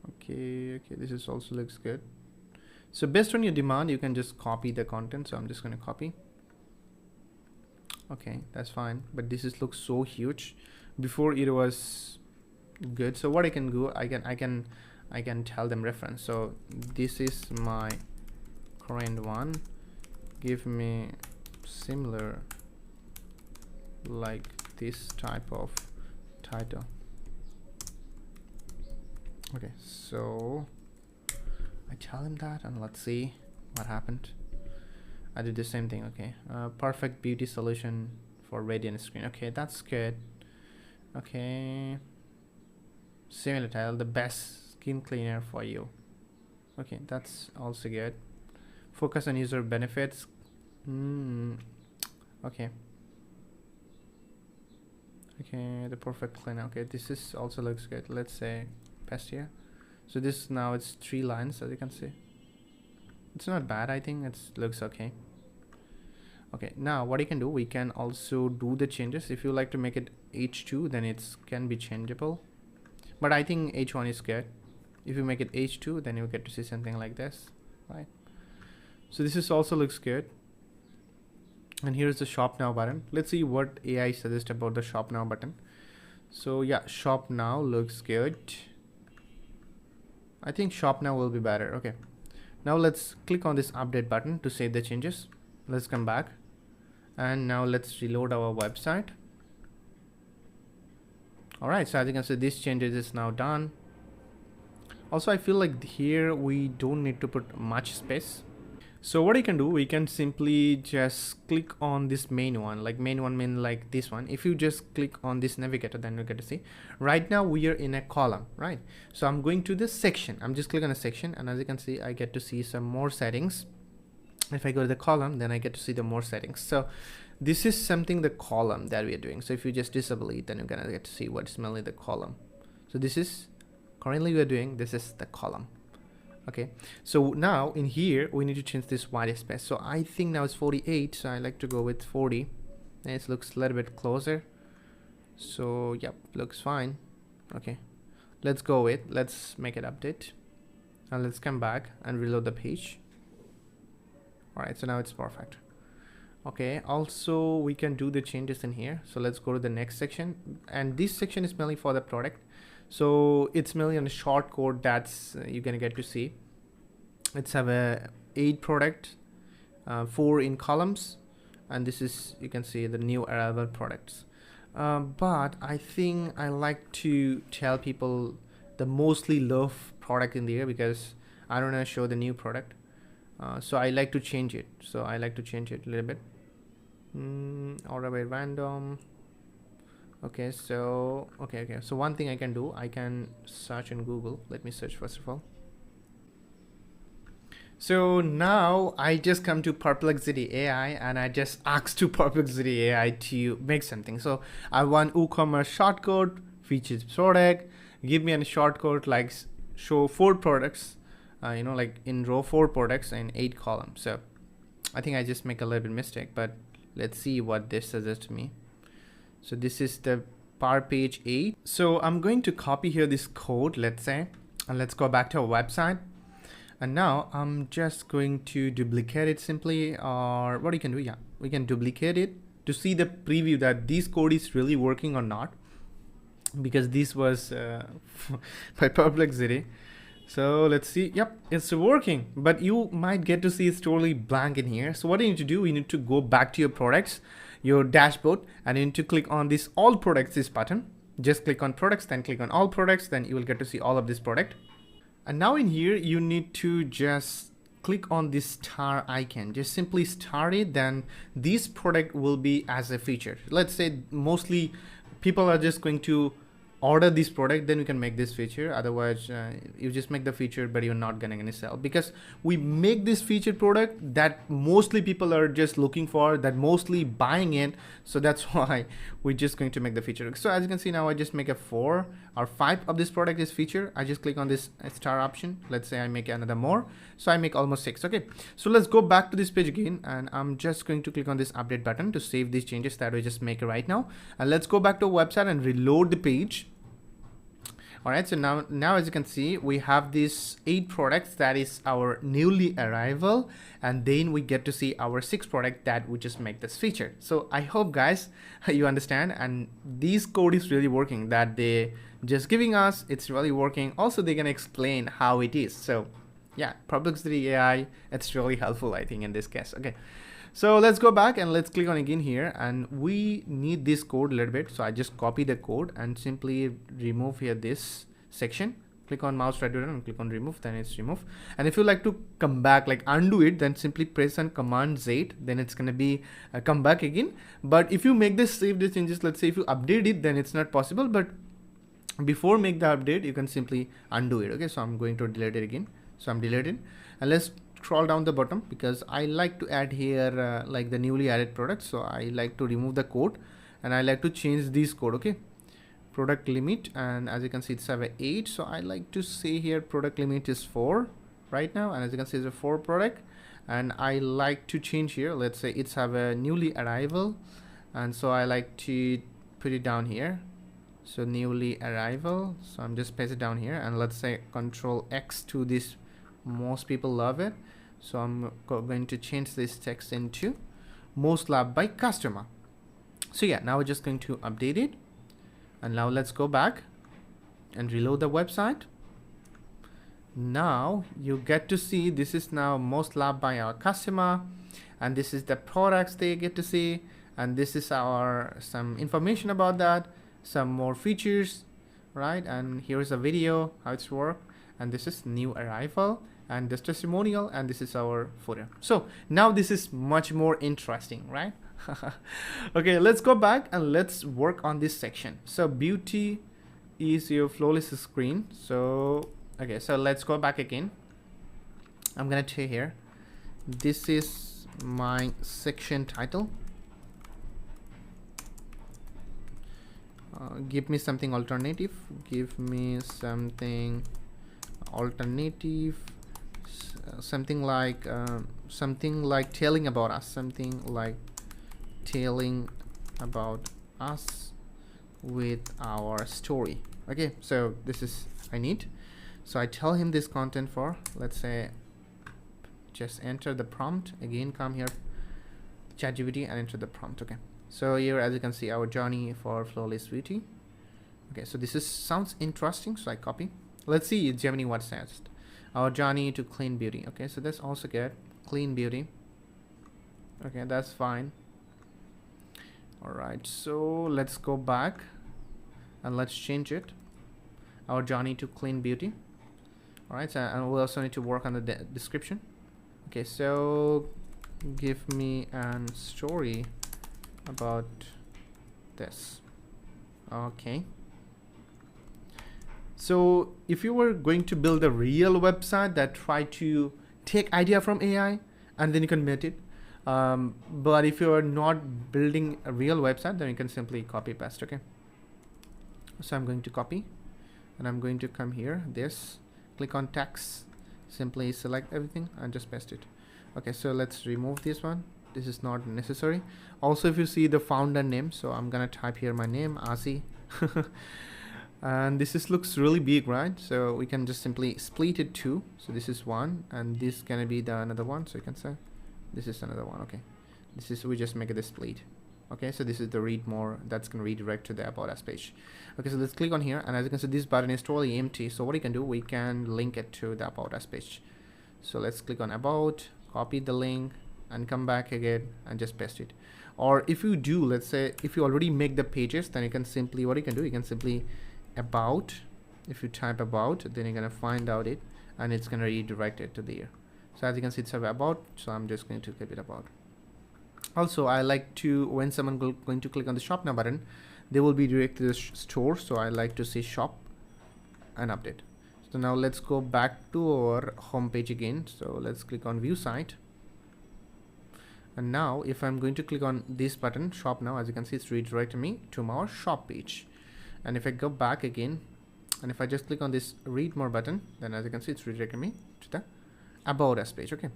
Okay, this is also looks good. So based on your demand, you can just copy the content. So I'm just going to copy. Okay, that's fine, but this is looks so huge. Before it was good. So what I can do, I can tell them reference. So this is my current one. Give me similar like this type of title. Okay, so I tell him that, and let's see what happened. I did the same thing. Okay, perfect beauty solution for radiant screen. Okay, that's good. Okay, similar title, the best skin cleaner for you. Okay, that's also good. Focus on user benefits. Okay, the perfect cleaner. Okay, this is also looks good. Let's say paste here. So this now it's 3 lines, as you can see. It's not bad, I think it looks okay. Okay, now what you can do, we can also do the changes. If you like to make it H2, then it can be changeable, but I think H1 is good. If you make it H2, then you get to see something like this, right? So this is also looks good. And here's the shop now button. Let's see what AI suggests about the shop now button. So yeah, shop now looks good. I think shop now will be better. Okay, now let's click on this update button to save the changes. Let's come back, and now let's reload our website. All right, so as you can see, this changes is now done. Also, I feel like here we don't need to put much space. So what you can do, we can simply just click on this main one, like main one mean like this one. If you just click on this navigator, then you get to see right now we are in a column, right? So I'm going to this section. I'm just clicking on a section, and as you can see, I get to see some more settings. If I go to the column, then I get to see the more settings. So this is something the column that we are doing. So if you just disable it, then you're gonna get to see what's mainly the column. So this is currently we are doing, this is the column. Okay, so now in here we need to change this white space. So I think now it's 48, so I like to go with 40, and it looks a little bit closer. So yep, looks fine. Okay, let's go with, let's make it update, and let's come back and reload the page. All right, so now it's perfect. Okay, also we can do the changes in here. So let's go to the next section, and this section is mainly for the product. So it's mainly on a short code that's you're gonna get to see. Let's have a 8 product, 4 in columns, and this is, you can see the new arrival products. But I think I like to tell people the mostly love product in there, because I don't want to show the new product. So I like to change it. So I like to change it a little bit. Order by random. Okay, so okay, so one thing I can do, I can search in Google. Let me search first of all. So now I just come to Perplexity AI, and I just ask to Perplexity AI to make something. So I want WooCommerce shortcode, features product, give me a shortcode like show 4 products, you know, like in row 4 products and 8 columns. So I think I just make a little bit mistake, but let's see what this suggests to me. So this is the Power Page 8. So I'm going to copy here this code, let's say, and let's go back to our website. And now I'm just going to duplicate it simply, or what you can do, yeah, we can duplicate it to see the preview that this code is really working or not, because this was by Perplexity. So let's see, yep, it's working, but you might get to see it's totally blank in here. So what you need to do, you need to go back to your products, your dashboard, and you need to click on this all products, this button. Just click on products, then click on all products, then you will get to see all of this product. And now in here you need to just click on this star icon, just simply star it, then this product will be as a feature. Let's say mostly people are just going to order this product, then you can make this feature. Otherwise you just make the feature, but you're not gonna sell, because we make this featured product that mostly people are just looking for, that mostly buying it. So that's why we're just going to make the feature. So as you can see now, I just make a 4 or 5 of this product is feature. I just click on this star option. Let's say I make another more, so I make almost 6. Okay, so let's go back to this page again, and I'm just going to click on this update button to save these changes that we just make right now. And let's go back to our website and reload the page. All right, so now as you can see, we have these 8 products, that is our newly arrival, and then we get to see our 6 product that we just make this feature. So I hope guys you understand, and this code is really working, that they just giving us, it's really working. Also they can explain how it is. So yeah, Perplexity AI, it's really helpful I think in this case. Okay, so let's go back and let's click on again here, and we need this code a little bit. So I just copy the code and simply remove here this section. Click on mouse right button and click on remove, then it's remove. And if you like to come back, like undo it, then simply press on Command Z, then it's gonna be come back again. But if you make this, save the changes, let's say if you update it, then it's not possible. But before make the update, you can simply undo it. Okay, so I'm going to delete it again. So I'm deleting, and let's scroll down the bottom, because I like to add here like the newly added products. So I like to remove the code, and I like to change this code. Okay, product limit, and as you can see it's have a 8, so I like to say here product limit is 4 right now, and as you can see it's a 4 product, and I like to change here, let's say it's have a newly arrival, and so I like to put it down here. So newly arrival, so I'm just paste it down here, and let's say Control X to this, most people love it. So I'm going to change this text into most loved by customer. So yeah, now we're just going to update it, and now let's go back and reload the website. Now you get to see this is now most loved by our customer, and this is the products they get to see, and this is our some information about that. some more features, right? And here's a video how it's work, and this is new arrival, and this testimonial, and this is our footer. So now this is much more interesting, right? Okay, let's go back and let's work on this section. So beauty is your flawless screen. So okay, so let's go back again. I'm gonna take here, this is my section title. Give me something alternative, give me something alternative, something like telling about us, something like telling about us with our story. Okay, so this is I need. So I tell him this content for, let's say, just enter the prompt again, come here ChatGPT and enter the prompt. Okay, so here as you can see our journey for flawless beauty. Okay, so this is sounds interesting, so I copy. Let's see Gemini what says. Our journey to clean beauty. Okay, so that's also good, clean beauty. Okay, that's fine. All right, so let's go back and let's change it, our journey to clean beauty. All right, so, and we also need to work on the description. Okay, so give me a story about this. Okay, so if you were going to build a real website that try to take idea from AI and then you can make it, but if you're not building a real website, then you can simply copy paste. Okay, so I'm going to copy and I'm going to come here, this, click on text, simply select everything and just paste it. Okay, so let's remove this one, this is not necessary. Also if you see the founder name, so I'm gonna type here my name, Azi. And this is looks really big, right? So we can just simply split it two. So this is one and this gonna be the another one, so you can say this is another one. Okay, this is, we just make it a split. Okay, so this is the read more, that's gonna redirect to the about us page. Okay, so let's click on here, and as you can see this button is totally empty, so what you can do, we can link it to the about us page. So let's click on about, copy the link and come back again and just paste it. Or if you do, let's say if you already make the pages, then you can simply, what you can do, you can simply about, if you type about, then you're gonna find out it and it's gonna redirect it to there. So as you can see it's about, so I'm just going to keep it about. Also I like to, when someone going to click on the shop now button, they will be directed to the store, so I like to say shop and update. So now let's go back to our home page again. So let's click on view site, and now if I'm going to click on this button shop now, as you can see it's redirecting me to our shop page. And if I go back again and if I just click on this read more button, then as you can see it's redirecting me to the about us page. Okay,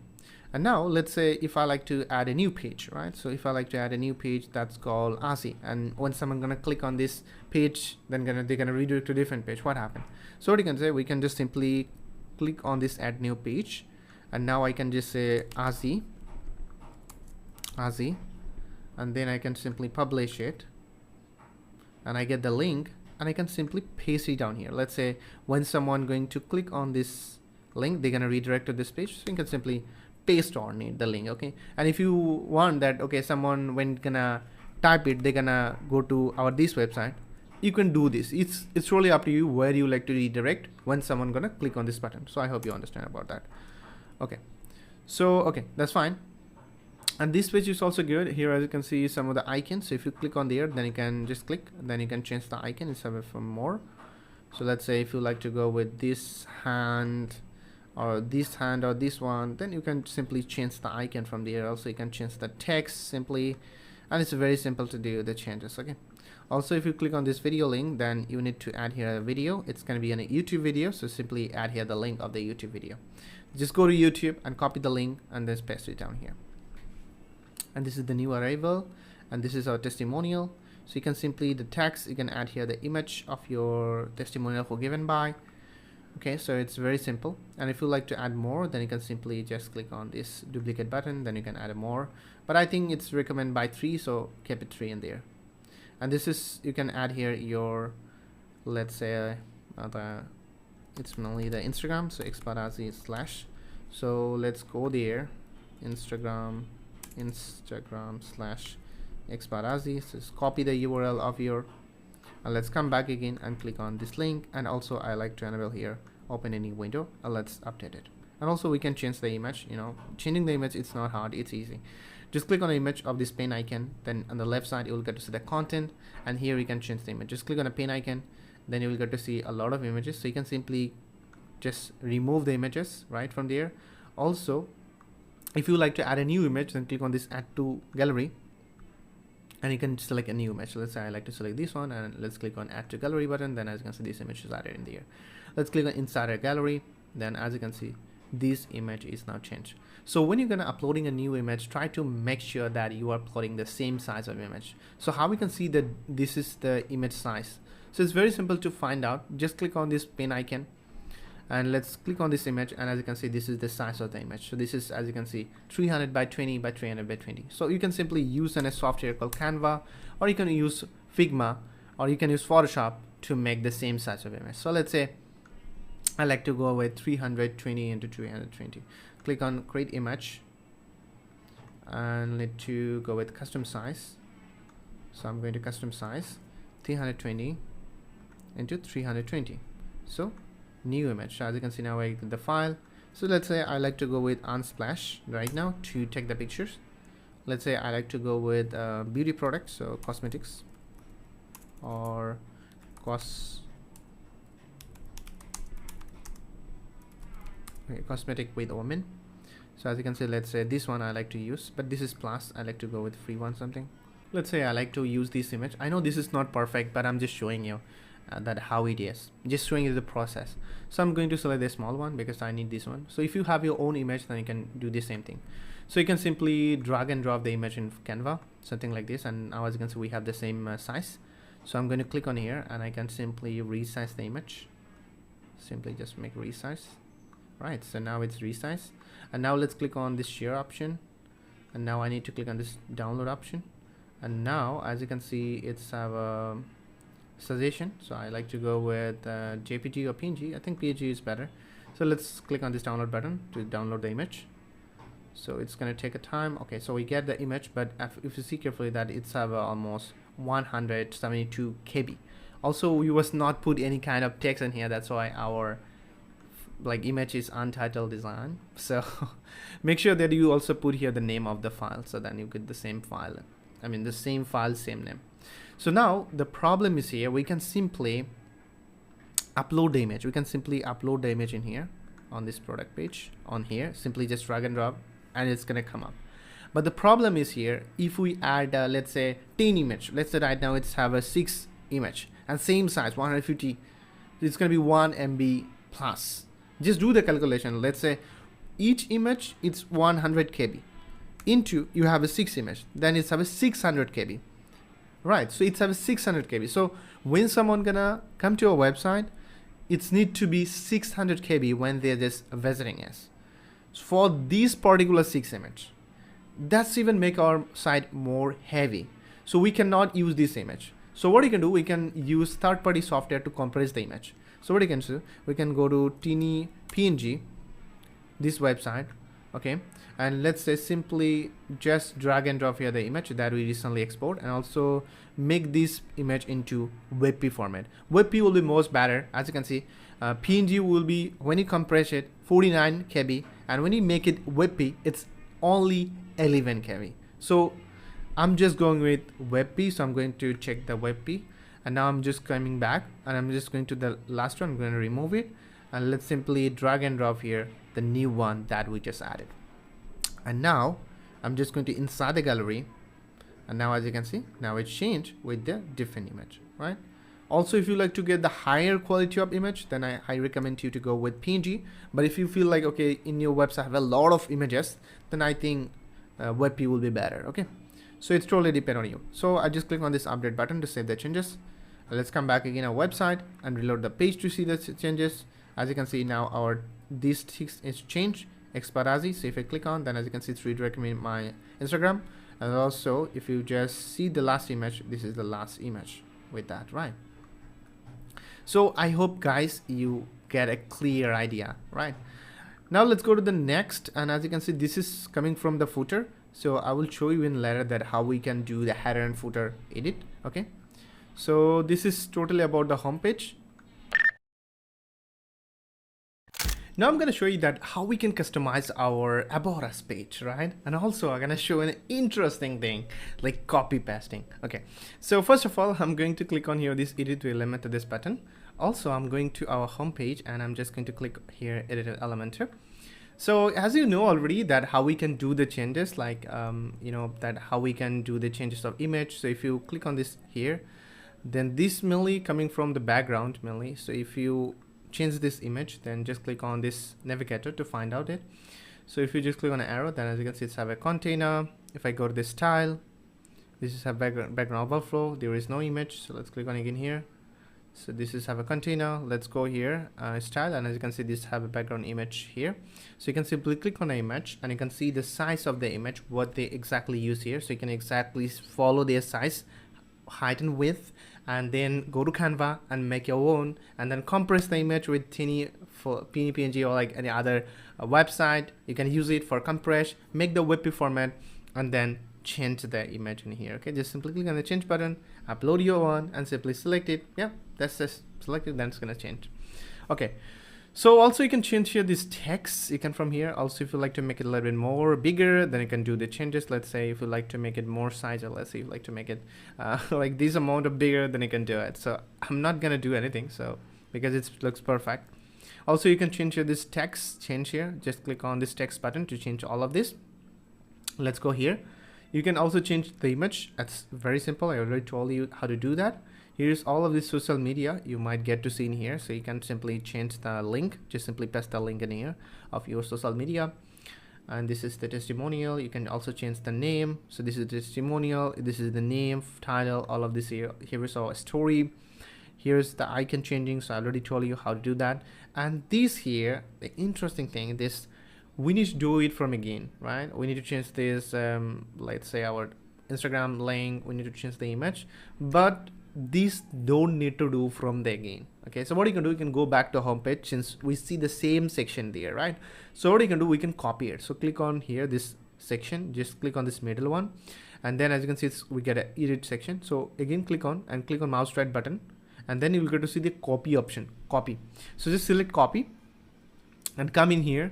and now let's say if I like to add a new page, right? So if I like to add a new page that's called Asi, and when someone gonna click on this page, then they're gonna redirect to a different page, what happened? So what you can say, we can just simply click on this add new page, and now I can just say Asi, and then I can simply publish it and I get the link and I can simply paste it down here. Let's say when someone going to click on this link, they're gonna redirect to this page, so you can simply paste on it the link. Okay, and if you want that, okay, someone when gonna type it, they're gonna go to our this website, you can do this. It's really up to you where you like to redirect when someone gonna click on this button. So I hope you understand about that. Okay, so okay, that's fine. And this page is also good. Here as you can see some of the icons, so if you click on there, then you can just click, then you can change the icon instead of from more. So let's say if you like to go with this hand or this hand or this one, then you can simply change the icon from there. Also you can change the text simply, and it's very simple to do the changes. Okay, also if you click on this video link, then you need to add here a video. It's going to be a YouTube video, so simply add here the link of the YouTube video. Just go to YouTube and copy the link and then paste it down here. And this is the new arrival, and this is our testimonial. So you can simply, the text, you can add here the image of your testimonial for given by. Okay, so it's very simple. And if you like to add more, then you can simply just click on this duplicate button, then you can add more. But I think it's recommended by 3, so keep it 3 in there. And this is, you can add here your, let's say it's mainly the Instagram, so expertise slash. So let's go there, Instagram slash expertise. So just copy the URL of your And let's come back again and click on this link. And also I like to enable here, open a new window, and let's update it. And also we can change the image. Changing the image, it's not hard, it's easy. Just click on the image of this pen icon, then on the left side you will get to see the content, and here you can change the image. Just click on a pen icon, then you will get to see a lot of images. So you can simply just remove the images right from there. Also, if you like to add a new image, then click on this add to gallery, and you can select a new image. So let's say I like to select this one, and let's click on add to gallery button. Then as you can see, this image is added in there. Let's click on inside our gallery. Then as you can see, this image is now changed. So when you're gonna uploading a new image, try to make sure that you are uploading the same size of image. So how we can see that this is the image size? So it's very simple to find out. Just click on this pen icon, and let's click on this image, and as you can see, this is the size of the image. So this is, as you can see, 300 by 20 by 300 by 20. So you can simply use a software called Canva, or you can use Figma, or you can use Photoshop to make the same size of image. So let's say I like to go with 320 into 320. Click on create image, and let to go with custom size. So I'm going to custom size 320 into 320. So new image. So as you can see, now I get the file. So let's say I like to go with Unsplash right now to take the pictures. Let's say I like to go with beauty products, so cosmetics, or cosmetic with women. So as you can see, let's say this one I like to use, but this is plus. I like to go with free one something. Let's say I like to use this image. I know this is not perfect, but I'm just showing you that how it is, just showing you the process. So I'm going to select the small one because I need this one. So if you have your own image, then you can do the same thing. So you can simply drag and drop the image in Canva, something like this, and now as you can see, we have the same size. So I'm going to click on here, and I can simply resize the image. Simply just make resize. Right, so now it's resized, and now let's click on this share option, and now I need to click on this download option, and now as you can see, it's have a suggestion. So I like to go with JPG or PNG. I think PNG is better. So let's click on this download button to download the image. So it's going to take a time. Okay, so we get the image, but if you see carefully, that it's have almost 172 KB. Also, we was not put any kind of text in here. That's why our image is untitled design. So make sure that you also put here the name of the file, so then you get the same file. I mean the same file, same name. So now the problem is here, we can simply upload the image. We can simply upload the image in here on this product page on here, simply just drag and drop, and it's gonna come up. But the problem is here, if we add let's say 10 image, let's say right now it's have a 6 image and same size 150, it's gonna be 1 MB plus. Just do the calculation. Let's say each image it's 100 KB into you have a 6 image, then it's have a 600 KB, right? So it's have a 600 KB. So when someone gonna come to our website, it's need to be 600 KB when they're just visiting us. So for these particular 6 image, that's even make our site more heavy. So we cannot use this image. So what you can do, we can use third-party software to compress the image. So what you can do, we can go to Tiny PNG, this website, okay, and let's say simply just drag and drop here the image that we recently export, and also make this image into WebP format. WebP will be most better. As you can see, PNG will be, when you compress it, 49 KB, and when you make it WebP, it's only 11 KB. So I'm just going with WebP, so I'm going to check the WebP. And now I'm just coming back, and I'm just going to the last one. I'm going to remove it, and let's simply drag and drop here the new one that we just added. And now I'm just going to inside the gallery, and now as you can see, now it's changed with the different image, right? Also, if you like to get the higher quality of image, then I recommend you to go with PNG. But if you feel like, okay, in your website have a lot of images, then I think WebP will be better. Okay, so it's totally depend on you. So I just click on this update button to save the changes. Let's come back again our website and reload the page to see the changes. As you can see, now our this text is changed, Exparazzi. So if I click on, then as you can see, it's redirecting me my Instagram. And also if you just see the last image, this is the last image with that, right? So I hope guys you get a clear idea, right? Now let's go to the next, and as you can see, this is coming from the footer. So I will show you in later that how we can do the header and footer edit. Okay, So this is totally about the homepage. Now I'm going to show you that how we can customize our About Us page, right? And also I'm going to show an interesting thing like copy pasting. Okay, so first of all, I'm going to click on here this edit to Elementor, this button. Also, I'm going to our home page and I'm just going to click here edit Elementor. So as you know already that how we can do the changes, like you know that how we can do the changes of image. So if you click on this here, then this mainly coming from the background mainly. So if you change this image, then just click on this navigator to find out it. So if you just click on an arrow, then as you can see it's have a container. If I go to this style, this is a background overflow, there is no image. So let's click on again here. So this is have a container. Let's go here style, and as you can see this have a background image here. So you can simply click on an image and you can see the size of the image, what they exactly use here. So you can exactly follow their size, height and width, and then go to Canva and make your own, and then compress the image with teeny for PNG or like any other website. You can use it for compress, make the WebP format, and then change the image in here. Okay, just simply click on the change button, upload your one, and simply select it. Yeah, that's just selected, then it's gonna change. Okay, so also you can change here this text. You can from here also, if you like to make it a little bit more bigger, then you can do the changes. Let's say if you like to make it more size, or let's say you like to make it like this amount of bigger, then you can do it. So I'm not gonna do anything, so because it looks perfect. Also you can change here this text, change here, just click on this text button to change all of this. Let's go here. You can also change the image. That's very simple. I already told you how to do that. Here's all of this social media you might get to see in here. So you can simply change the link, just simply paste the link in here of your social media. And this is the testimonial. You can also change the name. So this is the testimonial, this is the name, title, all of this here. Here is our story. Here's the icon changing. So I already told you how to do that. And this here, the interesting thing, this we need to do it from again, right? We need to change this, let's say our Instagram link, we need to change the image, but these don't need to do from the again. Okay, so what you can do, you can go back to home page since we see the same section there, right? So what you can do, we can copy it. So click on here, this section, just click on this middle one. And then as you can see, we get an edit section. So again, click on mouse right button, and then you will get to see the copy option, copy. So just select copy and come in here.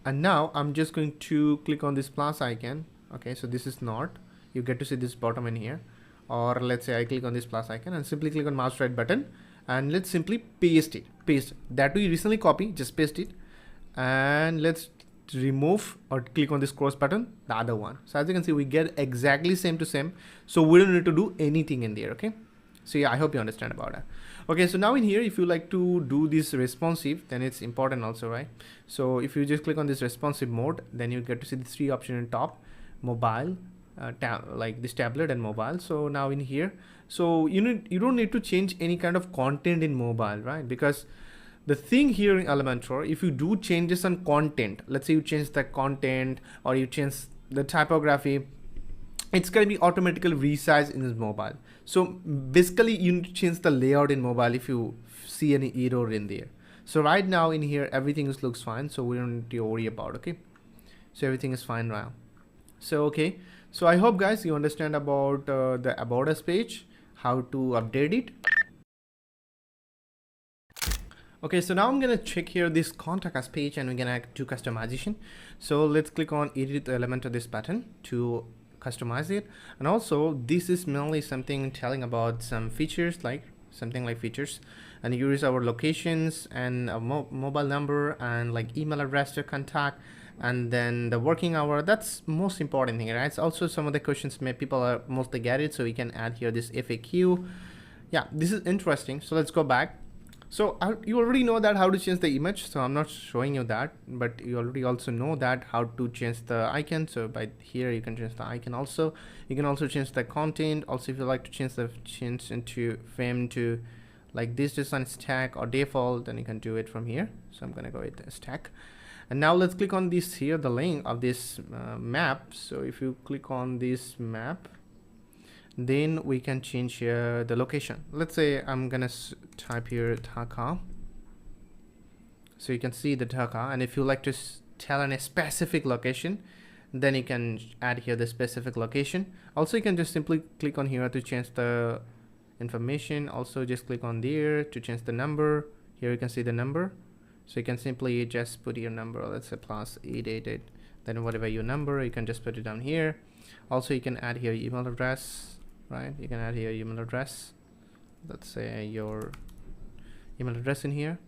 And now I'm just going to click on this plus icon. Okay, so this is not, you get to see this bottom in here, or let's say I click on this plus icon and simply click on mouse right button, and let's simply paste it, that we recently copied, just paste it. And let's remove or click on this cross button, the other one. So as you can see, we get exactly same to same, so we don't need to do anything in there. Okay, so yeah, I hope you understand about that. Okay, so now in here, if you like to do this responsive, then it's important also, right? So if you just click on this responsive mode, then you get to see the three options in top, mobile, like this tablet and mobile. So now in here, so you don't need to change any kind of content in mobile, right? Because the thing here in Elementor, if you do changes on content, let's say you change the content or you change the typography, it's going to be automatically resized in this mobile. So basically you need to change the layout in mobile if you see any error in there. So right now in here, everything looks fine. So we don't need to worry about, okay? So everything is fine now. So, okay. So I hope guys, you understand about the About Us page, how to update it. Okay, so now I'm gonna check here this Contact Us page and we're gonna do customization. So let's click on edit the element of this button to customize it. And also this is mainly something telling about some features, like something like features, and here is our locations and a mobile number and like email address to contact, and then the working hour. That's most important thing, right? It's also some of the questions people are mostly get it, so we can add here this FAQ. Yeah, this is interesting. So let's go back. So you already know that how to change the image, so I'm not showing you that, but you already also know that how to change the icon. So by here you can change the icon also. You can also change the content. Also, if you like to change into theme to like this design stack or default, then you can do it from here. So I'm gonna go with the stack. And now let's click on this here, the link of this map. So if you click on this map, then we can change here the location. Let's say I'm gonna type here Dhaka. So you can see the Dhaka, and if you like to tell a specific location, then you can add here the specific location. Also, you can just simply click on here to change the information. Also just click on there to change the number. Here you can see the number, so you can simply just put your number, let's say +888, then whatever your number, you can just put it down here. Also you can add here email address, right? You can add here email address, let's say your email address in here.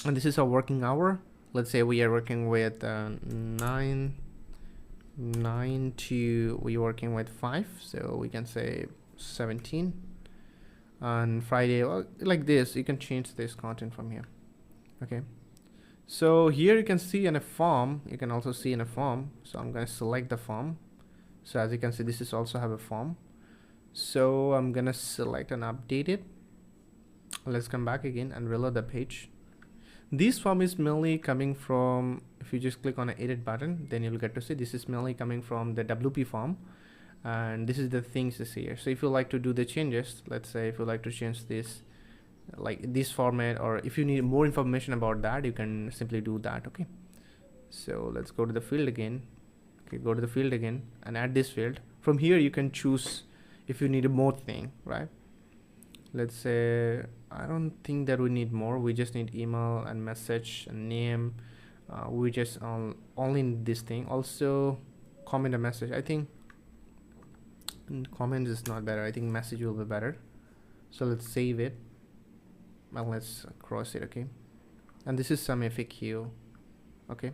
And this is our working hour. Let's say we are working with 9 to we're working with 5, so we can say 17. On Friday, well, like this, you can change this content from here. Okay, so here you can see in a form, you can also see in a form. So I'm going to select the form. So as you can see, this is also have a form. So I'm gonna select and update it. Let's come back again and reload the page. This form is mainly coming from, if you just click on an edit button, then you'll get to see this is mainly coming from the WP form, and this is the things is here. So if you like to do the changes, let's say if you like to change this like this format, or if you need more information about that, you can simply do that. Okay, so let's go to the field again. Okay, go to the field again and add this field. From here you can choose if you need a more thing, right? Let's say I don't think that we need more. We just need email and message and name. We just only need this thing. Also comment a message. I think comment is not better. I think message will be better. So let's save it and let's cross it. Okay, and this is some FAQ. Okay,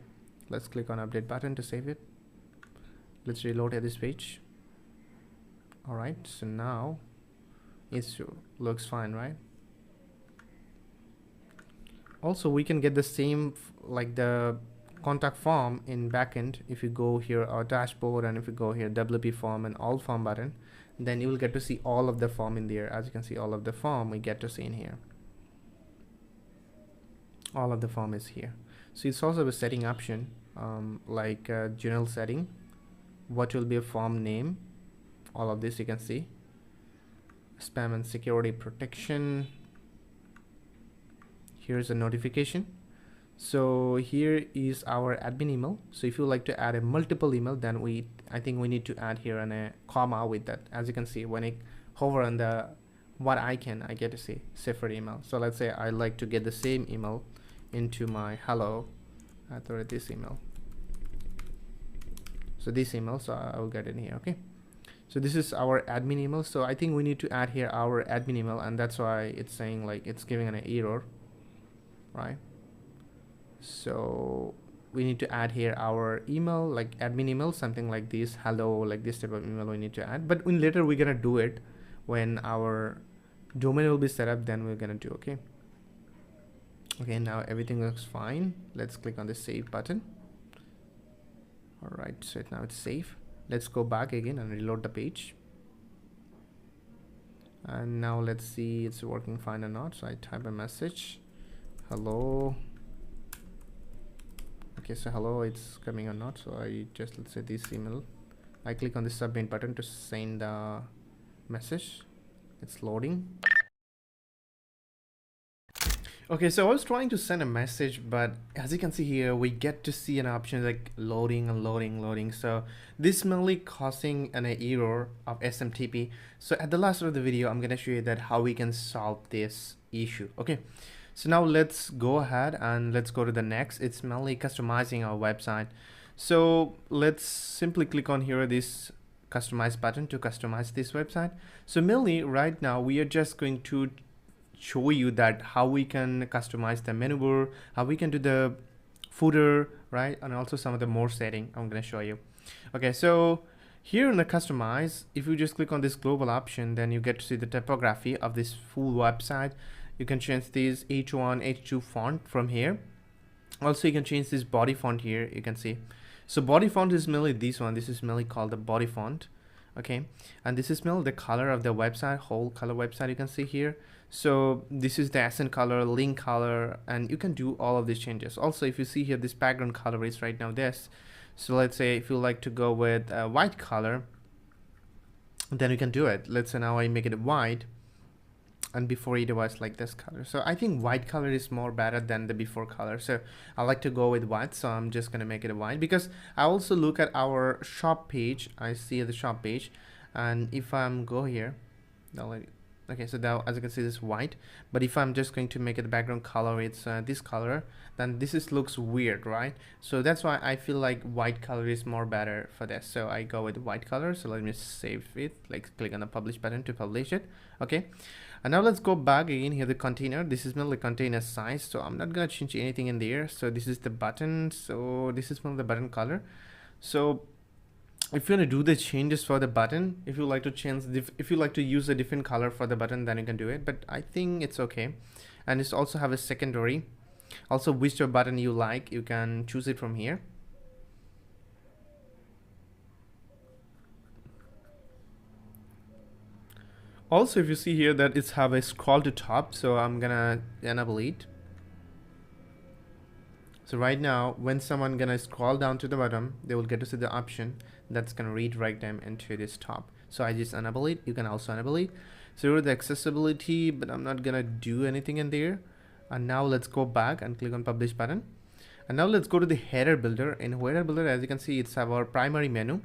let's click on update button to save it. Let's reload at this page. All right, so now it looks fine, right? Also we can get the same like the contact form in backend. If you go here our dashboard, and if you go here WP form and all form button, then you will get to see all of the form in there. As you can see, all of the form we get to see in here. All of the form is here. So it's also a setting option, like general setting, what will be a form name, all of this you can see, spam and security protection. Here's a notification. So here is our admin email. So if you like to add a multiple email, then I think we need to add here a comma with that. As you can see, when I hover on the what icon, I get to see separate email. So let's say I like to get the same email into my hello at this email. So this email, so I will get it here. Okay, so this is our admin email. So I think we need to add here our admin email, and that's why it's saying like it's giving an error, right? So we need to add here our email, like admin email, something like this, hello, like this type of email we need to add. But when later we're gonna do it when our domain will be set up, then we're gonna do. Okay, okay, now everything looks fine. Let's click on the save button. All right, so now it's safe. Let's go back again and reload the page, and now let's see it's working fine or not. So I type a message, hello. Okay, so hello, it's coming or not. So I just, let's say this email, I click on the submit button to send the message. It's loading. Okay, so I was trying to send a message, but as you can see here, we get to see an option like loading and loading. So this mainly causing an error of SMTP. So at the last of the video, I'm gonna show you that how we can solve this issue. Okay, so now let's go ahead and let's go to the next. It's mainly customizing our website. So let's simply click on here this customize button to customize this website. So mainly right now we are just going to show you that how we can customize the menu bar, how we can do the footer, right? And also some of the more setting I'm going to show you. Okay, so here in the customize, if you just click on this global option, then you get to see the typography of this full website. You can change this H1, H2 font from here. Also you can change this body font here, you can see. So body font is mainly this one. This is mainly called the body font. Okay, and this is mainly the color of the website, whole color website, you can see here. So this is the accent color, link color, and you can do all of these changes. Also, if you see here, this background color is right now this. So let's say if you like to go with a white color, then you can do it. Let's say now I make it white, and before it was like this color. So I think white color is more better than the before color. So I like to go with white, so I'm just gonna make it white, because I also look at our shop page. I see the shop page, and if I'm go here, now Okay, so now as you can see, this is white, but if I'm just going to make it the background color, it's this color, then looks weird, right? So that's why I feel like white color is more better for this. So I go with white color. So let me save it, like click on the publish button to publish it. Okay, and now let's go back again here, the container. This is mainly container size, so I'm not gonna change anything in there. So this is the button, so this is mainly the button color. So if you want to do the changes for the button, if you like to change, if you like to use a different color for the button, then you can do it, but I think it's okay. And it's also have a secondary, also whichever button you like, you can choose it from here. Also, if you see here that it's have a scroll to top, so I'm gonna enable it. So right now, when someone gonna scroll down to the bottom, they will get to see the option that's gonna redirect them into this top. So I just enable it. You can also enable it. So the accessibility, but I'm not gonna do anything in there. And now let's go back and click on publish button. And now let's go to the header builder. In header builder, as you can see, it's our primary menu.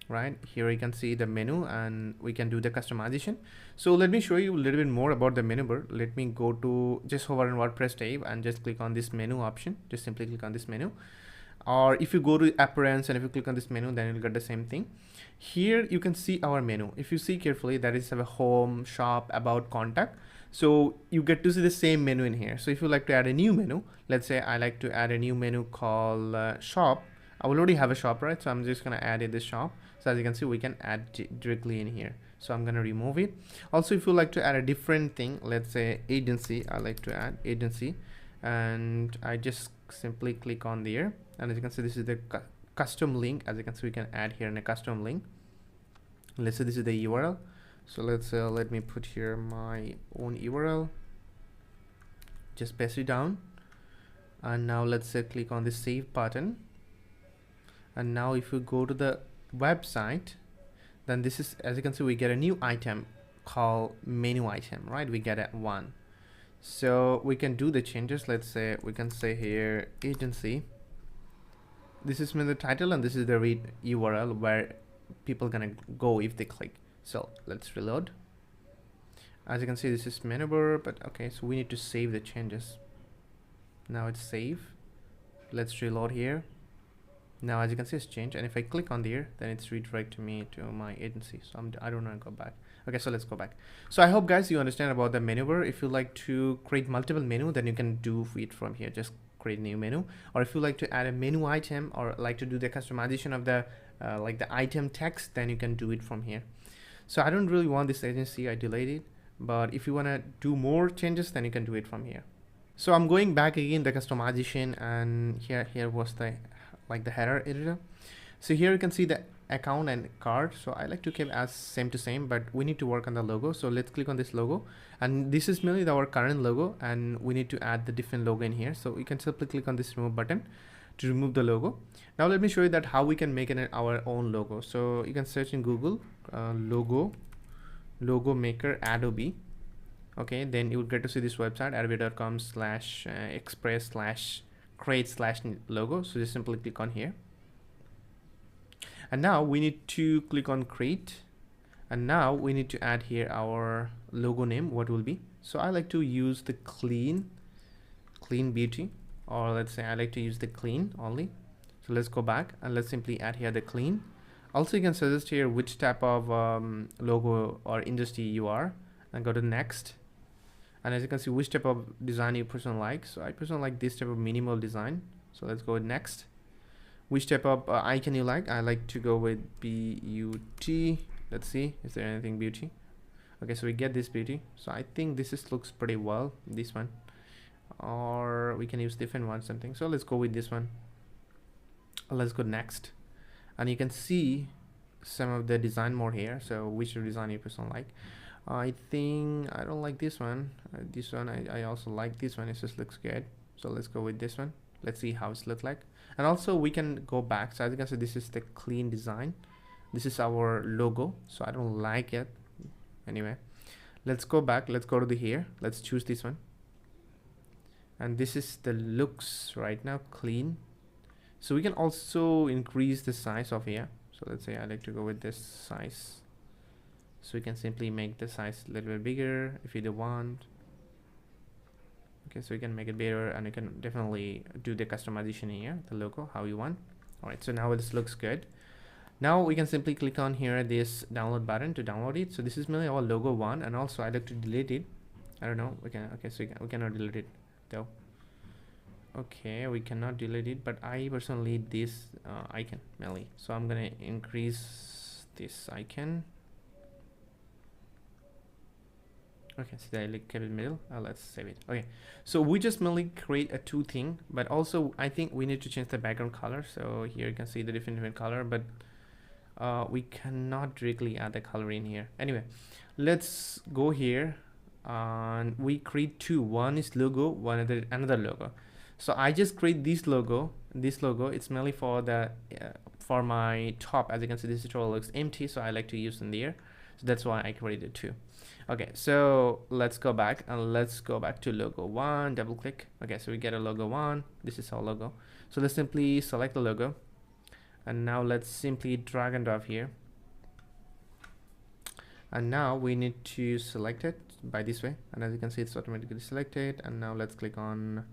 Right here you can see the menu, and we can do the customization. So let me show you a little bit more about the menu bar. Let me go to just hover on WordPress tab and just click on this menu option. Just simply click on this menu, or if you go to appearance and if you click on this menu, then you'll get the same thing. Here you can see our menu. If you see carefully, that is a home, shop, about, contact. So you get to see the same menu in here. So if you like to add a new menu, let's say I like to add a new menu called shop. I will already have a shop, right? So I'm just gonna add in this shop. So as you can see, we can add directly in here. So I'm gonna remove it. Also, if you like to add a different thing, let's say agency, I like to add agency, and I just simply click on there. And as you can see, this is the custom link. As you can see, we can add here in a custom link. Let's say this is the URL. So let's let me put here my own URL. Just paste it down. And now let's say click on the save button. And now if you go to the website, then this is, as you can see, we get a new item called menu item, right? We get a one. So we can do the changes. Let's say we can say here agency. This is the title, and this is the read URL where people gonna go if they click. So let's reload. As you can see, this is menu bar, but okay, so we need to save the changes. Now it's save. Let's reload here. Now as you can see, it's changed, and if I click on there, then it's redirect me to my agency. So I don't want to go back. Okay, so let's go back. So I hope guys you understand about the menu bar. If you like to create multiple menu, then you can do it from here. Just create a new menu. Or if you like to add a menu item, or like to do the customization of the like the item text, then you can do it from here. So I don't really want this agency, I delayed it, but if you want to do more changes, then you can do it from here. So I'm going back again the customization, and here was the like the header editor. So here you can see the account and card. So I like to keep as same to same, but we need to work on the logo. So let's click on this logo, and this is mainly our current logo, and we need to add the different logo in here. So you can simply click on this remove button to remove the logo. Now let me show you that how we can make it our own logo. So you can search in Google logo maker Adobe. Okay, then you will get to see this website adobe.com/express/create/logo. So just simply click on here, and now we need to click on create, and now we need to add here our logo name. What will be? So I like to use the clean beauty, or let's say I like to use the clean only. So let's go back and let's simply add here the clean. Also you can suggest here which type of logo or industry you are, and go to next. And as you can see, which type of design you personally like. So I personally like this type of minimal design. So let's go with next. Which type of icon you like? I like to go with beauty. Let's see, is there anything beauty? Okay, so we get this beauty. So I think this looks pretty well, this one. Or we can use different one, something. So let's go with this one. Let's go next. And you can see some of the design more here. So which design you personally like? I think I don't like this one. This one I also like this one. It just looks good. So let's go with this one. Let's see how it looks like. And also we can go back. So as you can see, this is the clean design. This is our logo. So I don't like it. Anyway, let's go back. Let's go to the here. Let's choose this one. And this is the looks right now, clean. So we can also increase the size of here. So let's say I like to go with this size. So we can simply make the size a little bit bigger if you do want. Okay, so you can make it bigger, and you can definitely do the customization here, the logo, how you want. All right, so now this looks good. Now we can simply click on here this download button to download it. So this is mainly our logo one, and also I'd like to delete it. I don't know, we can, okay, so we cannot delete it though. Okay, we cannot delete it, but I personally need this icon mainly. So I'm gonna increase this icon. Okay, so I kept it in the middle. Let's save it. Okay, so we just mainly create a two thing, but also I think we need to change the background color. So here you can see the different color, but we cannot directly add the color in here. Anyway, let's go here and we create two. One is logo, one another logo. So I just create this logo. It's mainly for the for my top. As you can see, this tutorial looks empty, so I like to use in there. So that's why I created two. Okay, so let's go back and let's go back to logo one, double click. Okay, so we get a logo one. This is our logo. So let's simply select the logo, and now let's simply drag and drop here. And now we need to select it by this way, and as you can see, it's automatically selected. And now let's click on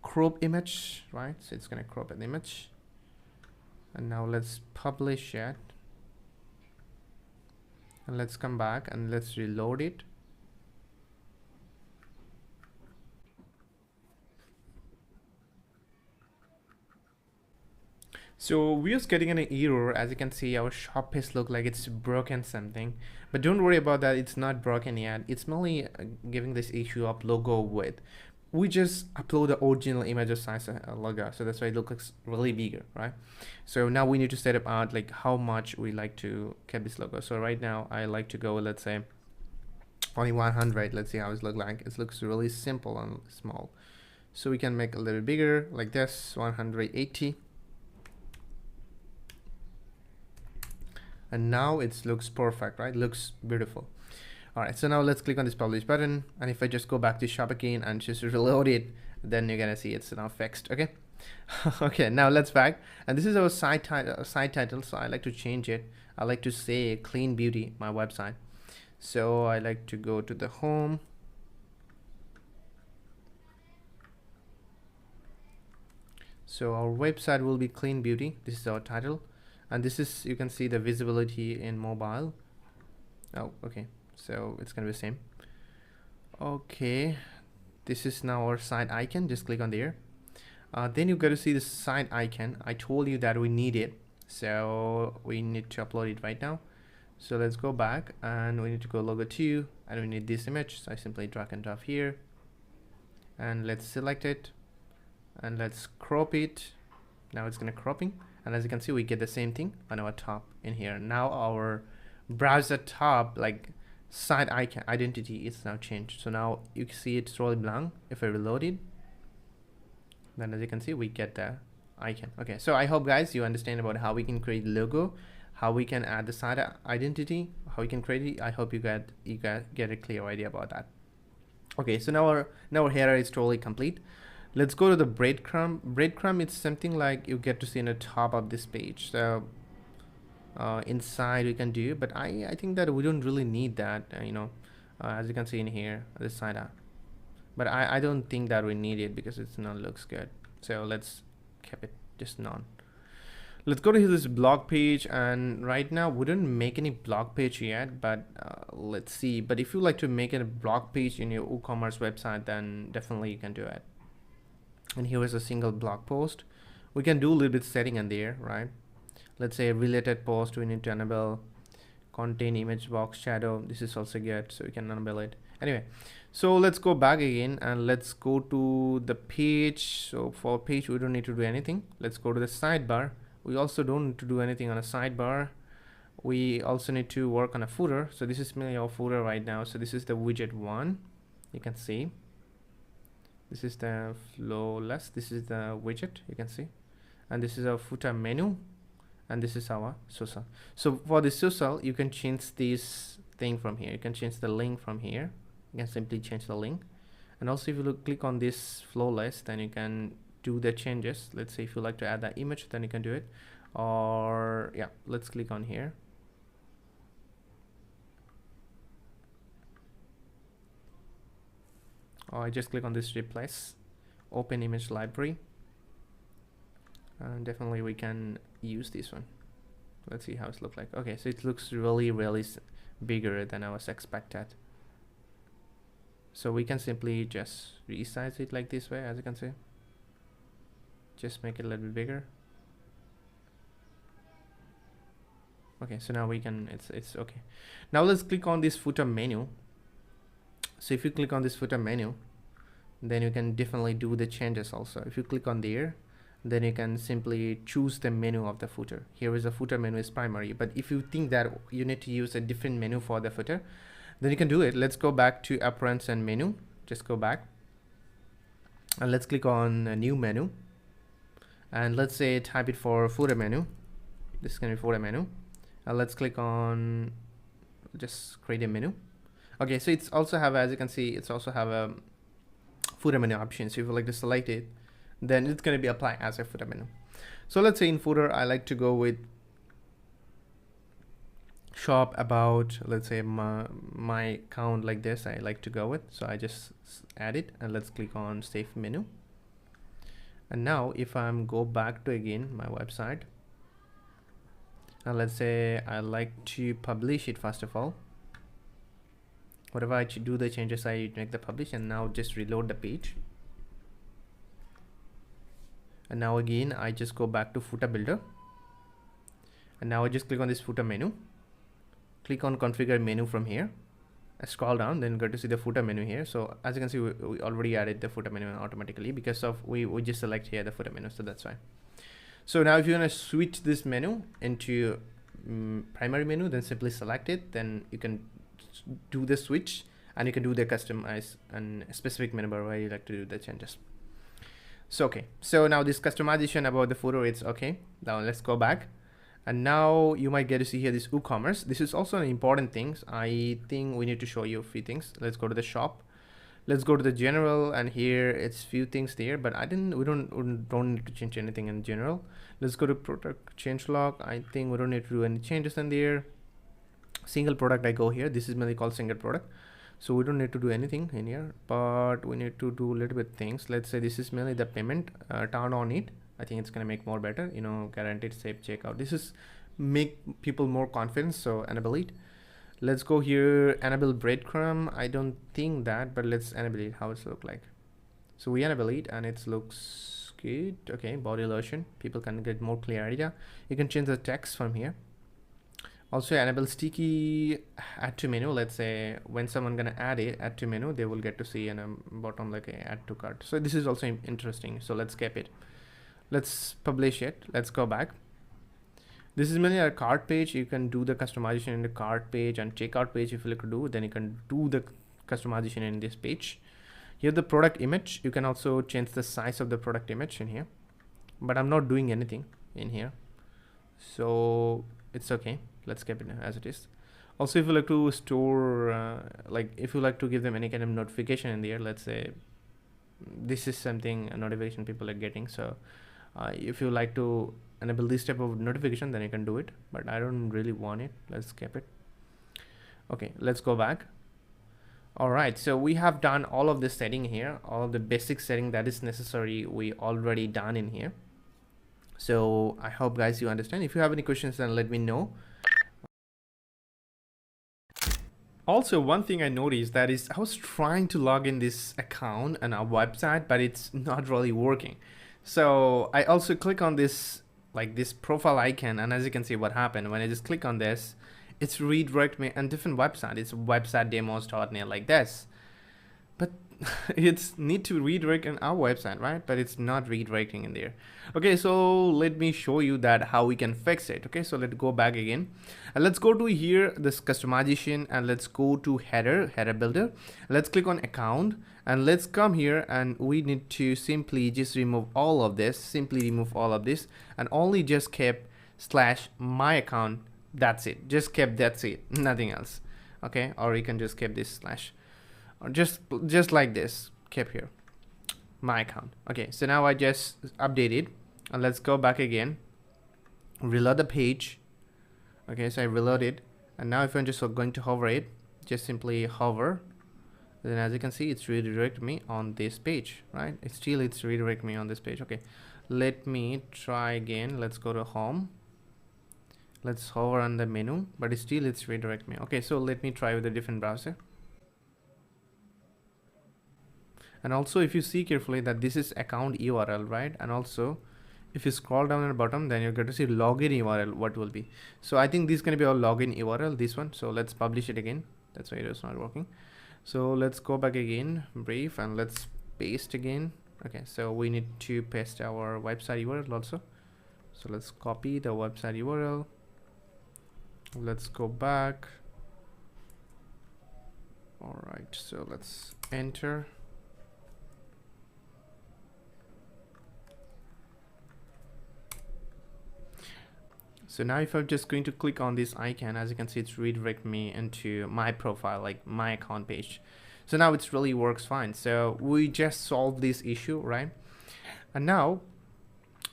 crop image, right? So it's gonna crop an image, and now let's publish it. And let's come back and let's reload it. So we're just getting an error. As you can see, our shop page look like it's broken something, but don't worry about that. It's not broken yet. It's mainly giving this issue of logo width. We just upload the original image of size logo, so that's why it looks really bigger, right? So now we need to set up out like how much we like to keep this logo. So right now I like to go, let's say only 100. Let's see how it looks like. It looks really simple and small, so we can make a little bigger like this, 180. And now it looks perfect, right? Looks beautiful. All right, so now let's click on this publish button, and if I just go back to shop again and just reload it, then you're gonna see it's now fixed. Okay. Okay, now let's back, and this is our site title. So I like to change it. I like to say clean beauty my website. So I like to go to the home. So our website will be clean beauty. This is our title, and this is, you can see the visibility in mobile. Oh, okay. So it's gonna be the same. Okay, this is now our site icon. Just click on there. Then you got to see the site icon. I told you that we need it, so we need to upload it right now. So let's go back, and we need to go logo 2, and we need this image. So I simply drag and drop here, and let's select it, and let's crop it. Now it's gonna cropping, and as you can see, we get the same thing on our top in here. Now our browser top, like site icon identity, is now changed. So now you can see it's really blank. If I reload it, then as you can see, we get the icon. Okay, so I hope guys you understand about how we can create logo, how we can add the site identity, how we can create it. I hope you get a clear idea about that. Okay, so now our header is totally complete. Let's go to the breadcrumb. Breadcrumb is something like you get to see on the top of this page. So inside we can do, but I think that we don't really need that, as you can see in here, this side up. But I don't think that we need it because it's not looks good. So let's keep it just none. Let's go to this blog page, and right now we don't make any blog page yet, but let's see. But if you like to make a blog page in your WooCommerce website, then definitely you can do it. And here is a single blog post. We can do a little bit setting in there, right? Let's say a related post, we need to enable contain image box shadow. This is also good, so we can enable it. Anyway, so let's go back again and let's go to the page. So for page, we don't need to do anything. Let's go to the sidebar. We also don't need to do anything on a sidebar. We also need to work on a footer. So this is mainly our footer right now. So this is the widget 1. You can see. This is the flowless. This is the widget, you can see. And this is our footer menu. And this is our social. So for the social, you can change this thing from here. You can change the link from here. You can simply change the link. And also if you click on this flowless, then you can do the changes. Let's say if you like to add that image, then you can do it. Or yeah, let's click on here. or I just click on this replace, open image library, and definitely we can use this one. Let's see how it looks like. Okay, so it looks really bigger than I was expected. So we can simply just resize it like this way, as you can see. Just make it a little bit bigger. Okay, so now we can, it's okay. Now let's click on this footer menu. So if you click on this footer menu, then you can definitely do the changes also. If you click on there, then you can simply choose the menu of the footer. Here is the footer menu is primary, but if you think that you need to use a different menu for the footer, then you can do it. Let's go back to appearance and menu. Just go back and let's click on a new menu, and let's say type it for footer menu. This is gonna be footer menu. Let's click on, just create a menu. Okay, so it's also have, as you can see, it's also have a footer menu option. So if you like to select it, then it's going to be applied as a footer menu. So let's say in footer, I like to go with shop about, let's say my account like this, I like to go with. So I just add it, and let's click on save menu. And now if I'm go back to again my website, and let's say I like to publish it first of all. Whatever I do the changes, I make the publish, and now just reload the page. And now again, I just go back to footer builder. And now I just click on this footer menu. Click on configure menu from here. I scroll down, then go to see the footer menu here. So as you can see, we already added the footer menu automatically because of we just select here the footer menu. So that's fine. So now if you want to switch this menu into primary menu, then simply select it. Then you can do the switch, and you can do the customize and specific menu bar where you like to do the changes. So okay, so now this customization about the footer, it's okay. Now let's go back, and now you might get to see here this WooCommerce. This is also an important thing. I think we need to show you a few things. Let's go to the shop. Let's go to the general, and here it's few things there, but we don't need to change anything in general. Let's go to product changelog. I think we don't need to do any changes in there. Single product, I go here. This is mainly called single product, so we don't need to do anything in here, but we need to do a little bit things. Let's say this is mainly the payment. Turn on it. I think it's gonna make more better, you know, guaranteed safe checkout. This is make people more confident, so enable it. Let's go here, enable breadcrumb. I don't think that, but let's enable it, how it's look like. So we enable it, and it looks good. Okay, body lotion, people can get more clear idea. You can change the text from here. Also enable sticky add to menu. Let's say when someone gonna add it, add to menu, they will get to see in a bottom like a add to cart. So this is also interesting. So let's keep it. Let's publish it. Let's go back. This is mainly a cart page. You can do the customization in the cart page and checkout page. If you like to do, then you can do the customization in this page. Here the product image, you can also change the size of the product image in here, but I'm not doing anything in here, so it's okay. Let's keep it as it is. Also, if you like to store, like if you like to give them any kind of notification in there, let's say this is something, a notification people are getting. So if you like to enable this type of notification, then you can do it, but I don't really want it. Let's keep it. Okay, let's go back. All right, so we have done all of the setting here, all of the basic setting that is necessary, we already done in here. So I hope guys you understand. If you have any questions, then let me know. Also, one thing I noticed that is I was trying to log in this account on our website, but it's not really working. So I also click on this, like this profile icon, and as you can see what happened when I just click on this, it's redirect me on different website. It's website demos.net like this, but it's need to redirect on our website, right? But it's not redirecting in there. Okay, so let me show you that how we can fix it. Okay, so let's go back again, and let's go to here this customization, and let's go to header builder. Let's click on account, and let's come here, and we need to simply just remove all of this, and only just keep /my account. That's it, just kept, that's it, nothing else. Okay, or you can just keep this / or just like this, keep here my account. Okay, so now I just update it, and let's go back again, reload the page. Okay, so I reload it, and now if I'm just going to hover it, just simply hover, then as you can see, it's redirect me on this page, right? It's redirect me on this page. Okay, let me try again. Let's go to home. Let's hover on the menu, but it's redirect me. Okay, so let me try with a different browser. And also, if you see carefully that this is account URL, right? And also, if you scroll down at the bottom, then you're going to see login URL, what will be. So I think this is going to be our login URL, this one. So let's publish it again. That's why it is not working. So let's go back again, brief, and let's paste again. Okay, so we need to paste our website URL also. So let's copy the website URL. Let's go back. All right, so let's enter. So now if I'm just going to click on this icon, as you can see, it's redirect me into my profile, like my account page. So now it really works fine. So we just solved this issue, right? And now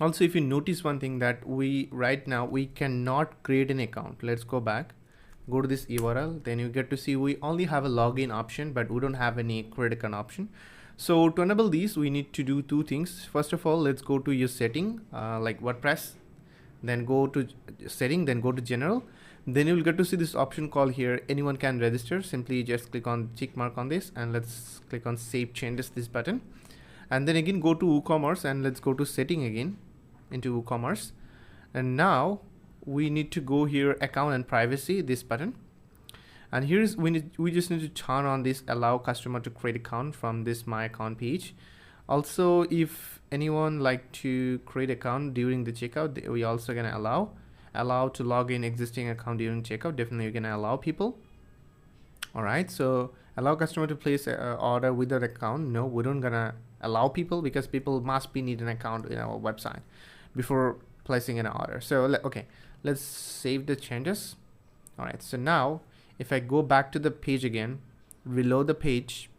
also, if you notice one thing, that right now we cannot create an account. Let's go back, go to this URL, then you get to see we only have a login option, but we don't have any create account option. So to enable these, we need to do two things. First of all, let's go to your setting, like WordPress, then go to setting, then go to general. Then you will get to see this option called here, anyone can register. Simply just click on check mark on this, and let's click on save changes, this button. And then again, go to WooCommerce, and let's go to setting again into WooCommerce. And now we need to go here, account and privacy, this button. And here's, we just need to turn on this allow customer to create account from this my account page. Also, if anyone like to create account during the checkout, we also gonna allow to log in existing account during checkout. Definitely you're gonna allow people. All right, so allow customer to place an order without account. No, we don't gonna allow people, because people must be need an account in our website before placing an order. So okay, let's save the changes. All right, so now if I go back to the page again, reload the page.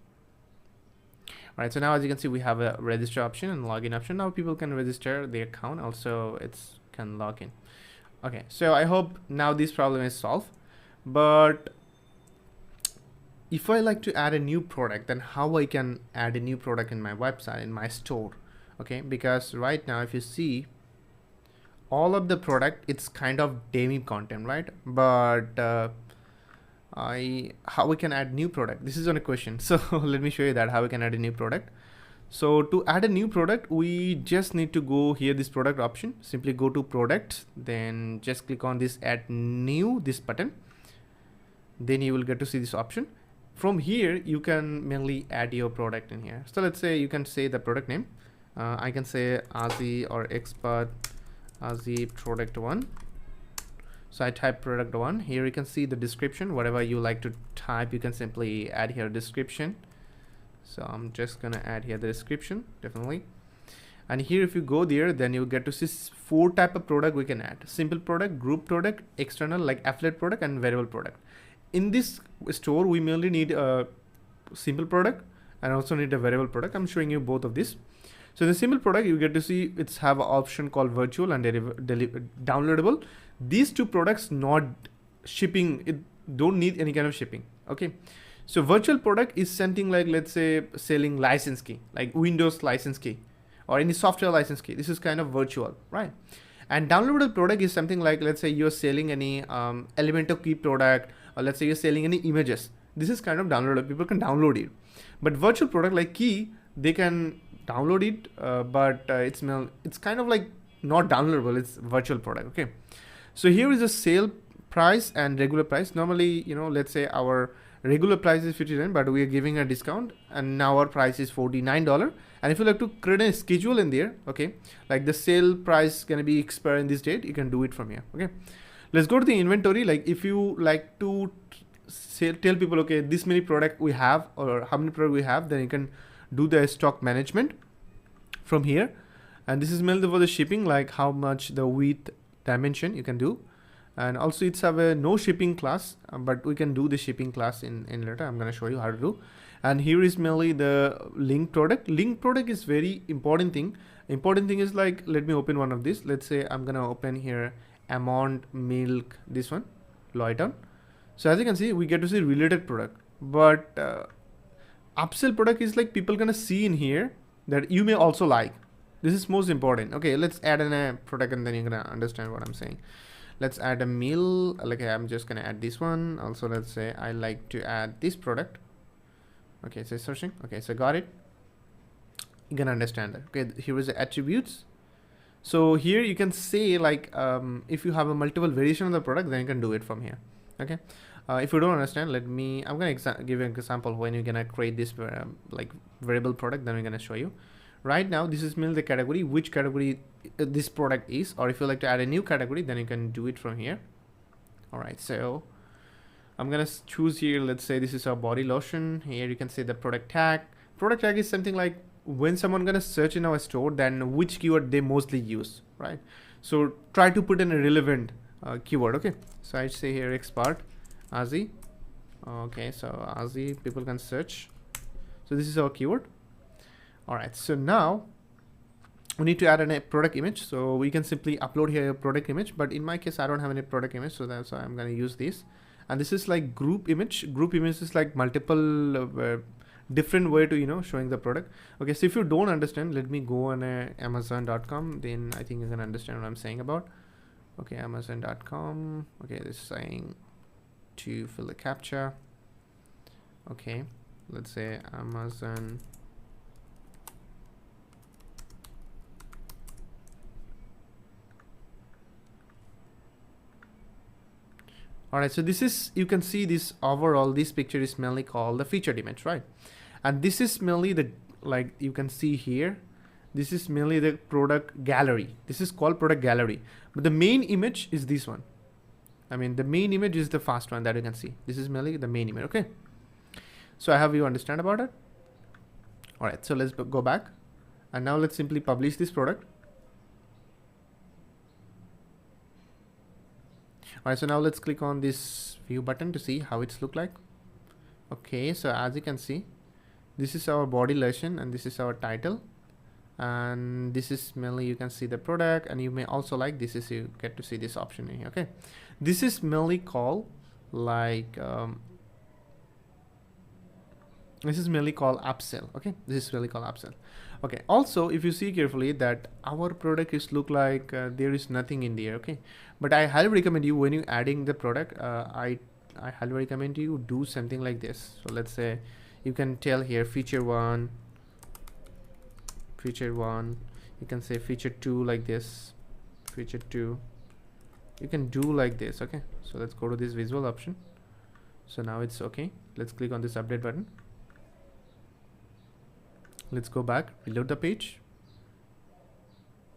All right, so now as you can see, we have a register option and login option. Now people can register the account, also it's can log in. Okay, so I hope now this problem is solved. But if I like to add a new product, then how I can add a new product in my website, in my store? Okay, because right now if you see all of the product, it's kind of demo content, right? But how we can add new product, this is on a question. So let me show you that how we can add a new product. So to add a new product, we just need to go here, this product option, simply go to product, then just click on this add new, this button. Then you will get to see this option. From here you can mainly add your product in here. So let's say you can say the product name. I can say Aussie or expert Aussie product 1. So I type product 1. Here you can see the description, whatever you like to type, you can simply add here description. So I'm just gonna add here the description, definitely. And here if you go there, then you get to see 4 type of product we can add: simple product, group product, external like affiliate product, and variable product. In this store we mainly need a simple product and also need a variable product. I'm showing you both of this. So the simple product, you get to see it's have an option called virtual and downloadable. These two products not shipping, it don't need any kind of shipping. Okay, so virtual product is something like, let's say, selling license key, like Windows license key or any software license key. This is kind of virtual, right? And downloadable product is something like, let's say you're selling any Elementor key product, or let's say you're selling any images. This is kind of downloadable, people can download it. But virtual product like key, they can download it, but it's kind of like not downloadable, it's virtual product. Okay, so here is a sale price and regular price. Normally, you know, let's say our regular price is $59, but we are giving a discount, and now our price is $49. And if you like to create a schedule in there, okay, like the sale price gonna be expire in this date, you can do it from here. Okay, let's go to the inventory. Like if you like to tell people, okay, this many product we have, or how many product we have, then you can do the stock management from here. And this is mainly for the shipping, like how much the width dimension you can do. And also it's have a no shipping class, but we can do the shipping class in later. I'm going to show you how to do. And here is mainly the link product. Link product is very important thing. Important thing is like, let me open one of these. Let's say I'm going to open here amount milk, this one, Loyton. So as you can see, we get to see related product, but upsell product is like people gonna see in here that you may also like. This is most important. Okay, let's add a product and then you're gonna understand what I'm saying. Let's add a meal. Like I'm just gonna add this one. Also, let's say I like to add this product. Okay, so searching. Okay, so got it. You can understand that. Okay, here is the attributes. So here you can say like if you have a multiple variation of the product, then you can do it from here. Okay. If you don't understand, I'm gonna give you an example when you're gonna create this like variable product. Then we're gonna show you. Right now, this is mainly the category, which category this product is, or if you like to add a new category, then you can do it from here. All right, so I'm gonna choose here. Let's say this is our body lotion. Here you can say the product tag. Product tag is something like when someone gonna search in our store, then which keyword they mostly use, right? So try to put in a relevant keyword. Okay, so I say here expert Azi. Okay, so Azi people can search. So this is our keyword. All right, so now we need to add a product image. So we can simply upload here a product image, but in my case, I don't have any product image. So that's why I'm going to use this. And this is like group image. Group image is like multiple different way to, showing the product. Okay, so if you don't understand, let me go on Amazon.com. Then I think you can understand what I'm saying about. Okay, Amazon.com. Okay, this is saying to fill the captcha. Okay, let's say Amazon. All right, so this is, you can see this overall, this picture is mainly called the featured image, right? And this is mainly the, like you can see here, this is mainly the product gallery. This is called product gallery, but the main image is this one. I mean, the main image is the first one that you can see. This is mainly the main image, okay? So I have you understand about it. All right, so let's go back. And now let's simply publish this product. All right, so now let's click on this view button to see how it's look like. Okay, so as you can see, this is our body lotion and this is our title. And this is mainly, you can see the product, and you may also like, this is, you get to see this option in here. Okay, this is mainly called like, this is mainly called upsell. Okay, this is really called upsell. Okay, also if you see carefully that our product is look like there is nothing in there. Okay, but I highly recommend you, when you adding the product, I highly recommend you do something like this. So let's say you can tell here feature one, you can say feature 2 like this, feature 2, you can do like this. Okay, so let's go to this visual option. So now it's okay. Let's click on this update button. Let's go back, reload the page.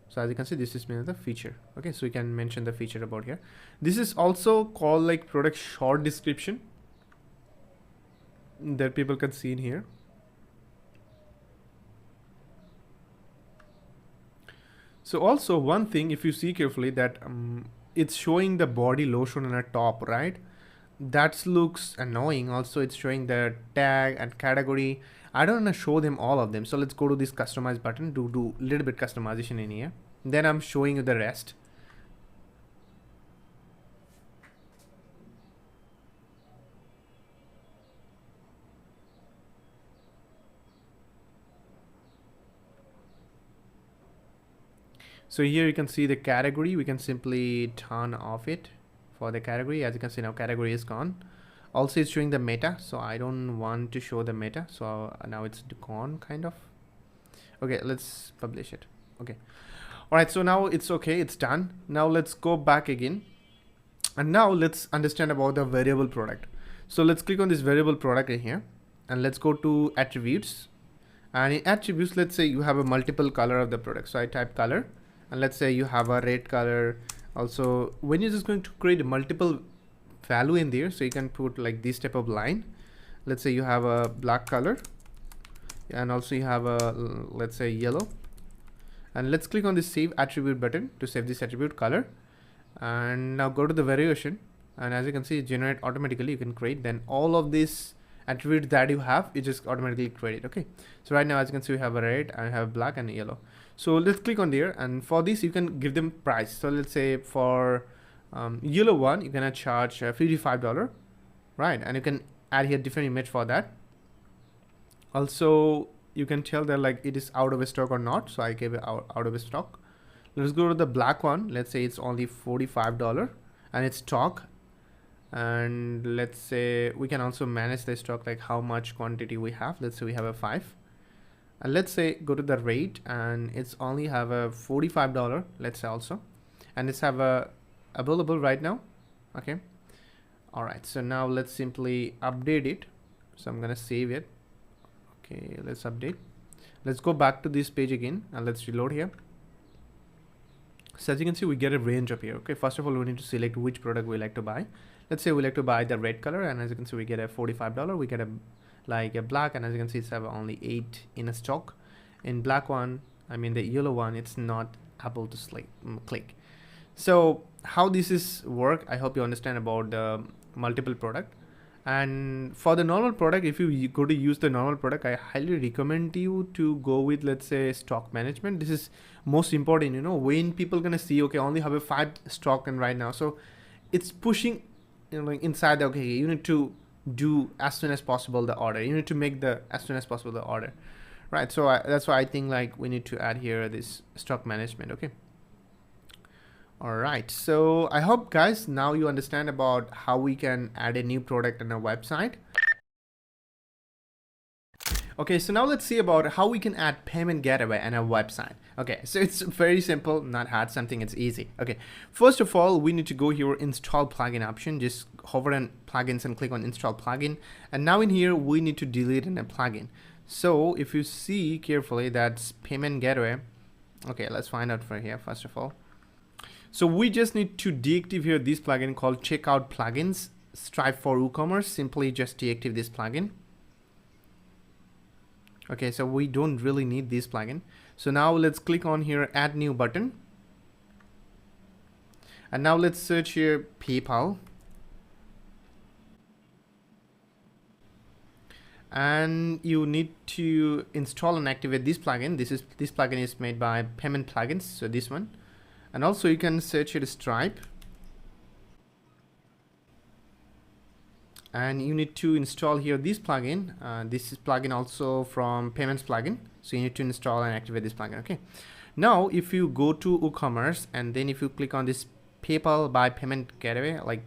So as you can see, this is the feature. Okay, so we can mention the feature about here. This is also called like product short description that people can see in here. So also one thing, if you see carefully, that it's showing the body lotion on the top, right? That looks annoying. Also, it's showing the tag and category. I don't want to show them all of them. So let's go to this customize button to do a little bit customization in here. Then I'm showing you the rest. So here you can see the category. We can simply turn off it for the category. As you can see now, category is gone. Also it's showing the meta, so I don't want to show the meta, so now it's gone kind of. Okay, let's publish it. Okay, all right, so now it's okay, it's done. Now let's go back again, and now let's understand about the variable product. So let's click on this variable product in here, and let's go to attributes. And in attributes, let's say you have a multiple color of the product. So I type color, and let's say you have a red color. Also, when you're just going to create a multiple value in there, so you can put like this type of line. Let's say you have a black color, and also you have a, let's say, yellow. And let's click on this save attribute button to save this attribute color. And now go to the variation, and as you can see, generate automatically. You can create, then all of these attributes that you have, it just automatically create it. Okay, so right now, as you can see, we have a red, I have black and yellow. So let's click on there, and for this you can give them price. So let's say for yellow one, you're gonna charge $55, right? And you can add here different image for that. Also, you can tell that like it is out of stock or not. So I gave it out of stock. Let's go to the black one. Let's say it's only $45 and it's stock. And let's say we can also manage the stock, like how much quantity we have. Let's say we have a 5, and let's say go to the rate and it's only have a $45, let's say also, and it's have a available right now. Okay. All right, so now let's simply update it. So I'm gonna save it. Okay, let's update. Let's go back to this page again and let's reload here. So as you can see, we get a range up here. Okay, first of all, we need to select which product we like to buy. Let's say we like to buy the red color, and as you can see, we get a $45. We get a like a black, and as you can see, it's have only 8 in a stock. In black one, I mean the yellow one, it's not able to click. So how this is work, I hope you understand about the multiple product. And for the normal product, if you go to use the normal product, I highly recommend you to go with, let's say, stock management. This is most important, you know, when people gonna see, okay, only have a 5 stock and right now, so it's pushing, you know, like inside the, okay, you need to do as soon as possible the order, you need to make the as soon as possible the order, right? So that's why I think like we need to add here this stock management. Okay. All right, so I hope guys now you understand about how we can add a new product on our website. Okay, so now let's see about how we can add payment gateway on our website. Okay, so it's very simple, not hard, something it's easy. Okay, first of all, we need to go here, install plugin option. Just hover on plugins and click on install plugin. And now in here, we need to delete a plugin. So if you see carefully, that's payment gateway. Okay, let's find out for here, first of all. So we just need to deactivate here this plugin called checkout plugins, Stripe for WooCommerce. Simply just deactivate this plugin. Okay, so we don't really need this plugin. So now let's click on here, add new button. And now let's search here PayPal. And you need to install and activate this plugin. This plugin is made by Payment Plugins, so this one. And also you can search here Stripe. And you need to install here this plugin. This is plugin also from Payments plugin. So you need to install and activate this plugin. Okay. Now, if you go to WooCommerce and then if you click on this PayPal by Payment Gateway, like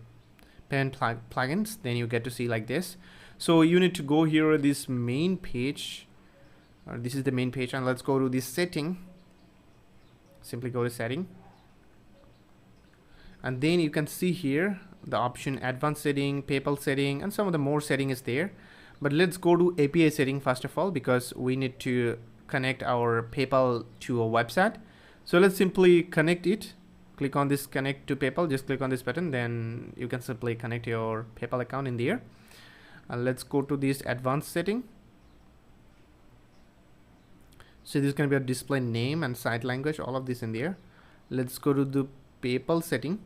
Payment plugins, then you get to see like this. So you need to go here this main page. This is the main page, and let's go to this setting. Simply go to setting. And then you can see here the option advanced setting, PayPal setting, and some of the more setting is there. But let's go to API setting first of all, because we need to connect our PayPal to a website. So let's simply connect it. Click on this connect to PayPal, just click on this button, then you can simply connect your PayPal account in there. And let's go to this advanced setting. So this is going to be a display name and site language, all of this in there. Let's go to the PayPal setting.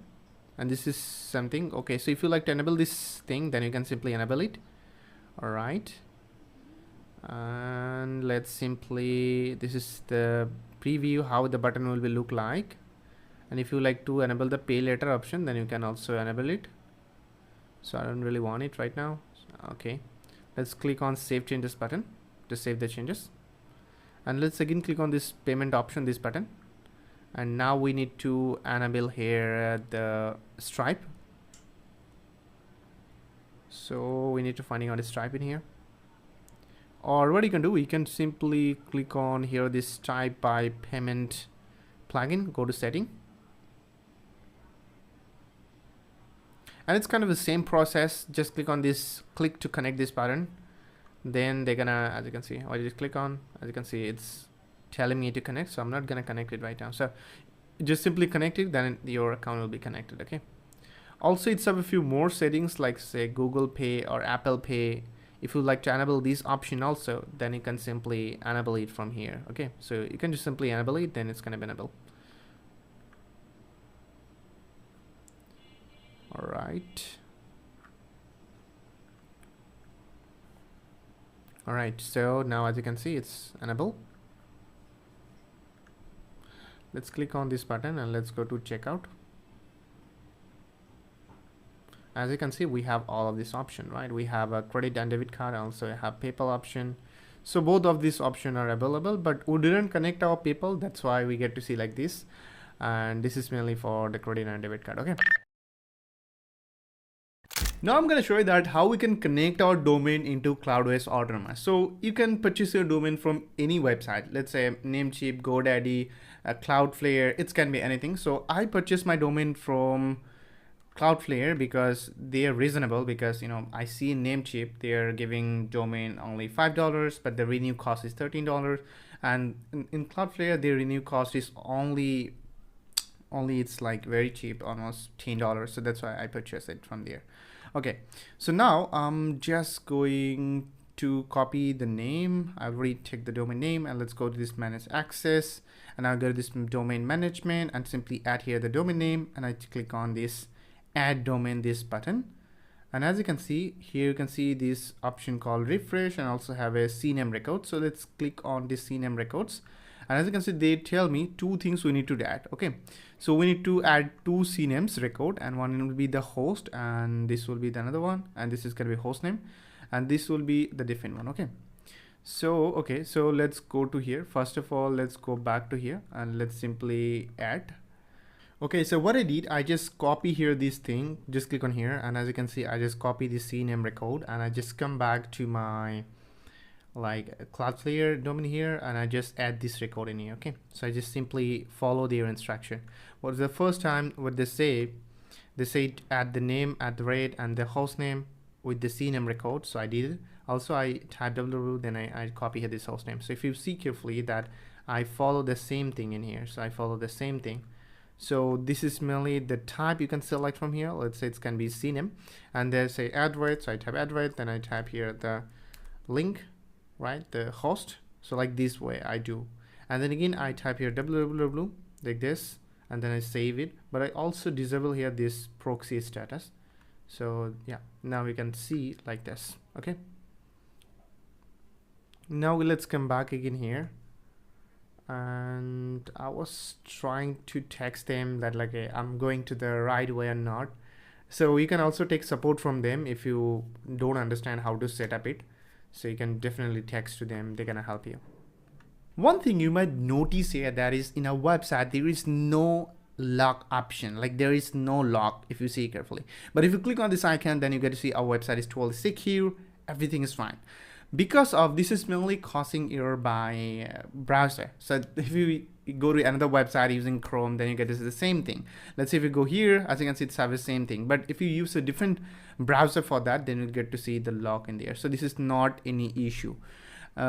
And this is something, okay, so if you like to enable this thing, then you can simply enable it. All right, and let's simply, this is the preview how the button will be look like. And if you like to enable the pay later option, then you can also enable it. So I don't really want it right now. Okay, let's click on save changes button to save the changes. And let's again click on this payment option, this button. And now we need to enable here the Stripe. So we need to finding out a Stripe in here. Or what you can do, we can simply click on here this Stripe by Payment plugin, go to setting. And it's kind of the same process. Just click on this, click to connect this button. Then they're gonna, as you can see, I just click on, as you can see, it's telling me to connect, so I'm not gonna connect it right now. So just simply connect it, then your account will be connected. Okay. Also, it's have a few more settings like say Google Pay or Apple Pay. If you like to enable this option also, then you can simply enable it from here. Okay, so you can just simply enable it, then it's gonna be enabled. All right. All right, so now as you can see, it's enabled. Let's click on this button and let's go to checkout. As you can see, we have all of this option, right? We have a credit and debit card, also have PayPal option. So both of these options are available, but we didn't connect our PayPal. That's why we get to see like this. And this is mainly for the credit and debit card. Okay. Now I'm going to show you that how we can connect our domain into Cloudways Autonomous. So you can purchase your domain from any website. Let's say Namecheap, GoDaddy, Cloudflare. It can be anything. So I purchased my domain from Cloudflare because they are reasonable, because I see in Namecheap they're giving domain only $5, but the renew cost is $13, and in Cloudflare the renew cost is only it's like very cheap, almost $10. So that's why I purchased it from there. Okay, so now I'm just going to copy the name. I already take the domain name, and let's go to this manage access, and I'll go to this domain management and simply add here the domain name, and I click on this add domain, this button. And as you can see here, you can see this option called refresh, and also have a CNAME record. So let's click on this CNAME records, and as you can see they tell me two things we need to add. Okay, so we need to add two CNAMEs record, and one will be the host, and this will be the another one, and this is going to be host name, and this will be the different one. Okay, so so let's go to here. First of all, let's go back to here, and let's simply add. Okay, so what I did, I just copy here this thing, just click on here, and as you can see I just copy the CNAME record, and I just come back to my like Cloudflare domain here, and I just add this record in here. Okay, so I just simply follow their instruction. What's the first time what they say add the name at the rate and the host name with the CNAME record. So I did it. Also I type www, then I copy here this host name. So if you see carefully that I follow the same thing in here, so I follow the same thing. So this is mainly the type you can select from here. Let's say it can be CNAME, and then say add rate, so I type add rate, then I type here the link, right, the host. So like this way I do, and then again I type here www like this, and then I save it, but I also disable here this proxy status. So yeah, now we can see like this. Okay, now let's come back again here, and I was trying to text them that like I'm going to the right way or not. So you can also take support from them if you don't understand how to set up it. So you can definitely text to them, they're gonna help you. One thing you might notice here, that is in our website there is no lock option, like there is no lock if you see carefully. But if you click on this icon, then you get to see our website is totally secure, everything is fine. Because of this is mainly causing error by browser. So if you go to another website using Chrome, then you get to see the same thing. Let's say if you go here, as you can see, it's have the same thing. But if you use a different browser for that, then you get to see the lock in there. So this is not any issue.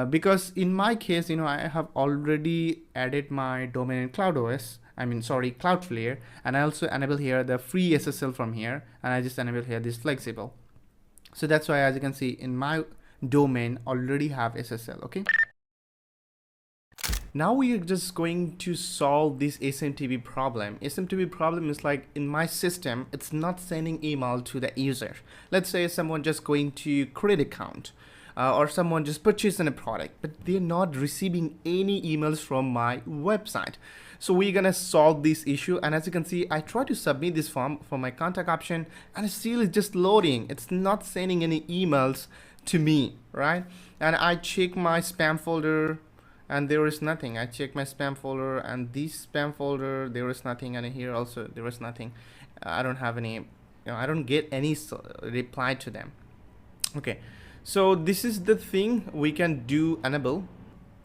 Because in my case, I have already added my domain in Cloudways. Cloudflare, and I also enable here the free SSL from here, and I just enable here this flexible. So that's why, as you can see, in my domain already have SSL. Okay, now we are just going to solve this SMTP problem. SMTP problem is like in my system, it's not sending email to the user. Let's say someone just going to create account, or someone just purchasing a product, but they're not receiving any emails from my website. So we're gonna solve this issue, and as you can see, I try to submit this form for my contact option, and still it's just loading. It's not sending any emails to me, right? And I check my spam folder, and there is nothing. I check my spam folder, and this spam folder, there is nothing, and here also there is nothing. I don't have any, I don't get any reply to them. Okay, so this is the thing we can do enable.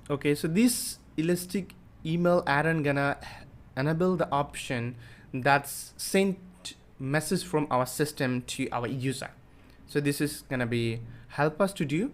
Okay, so this elastic email add-on gonna enable the option that's sent message from our system to our user. So this is gonna be help us to do,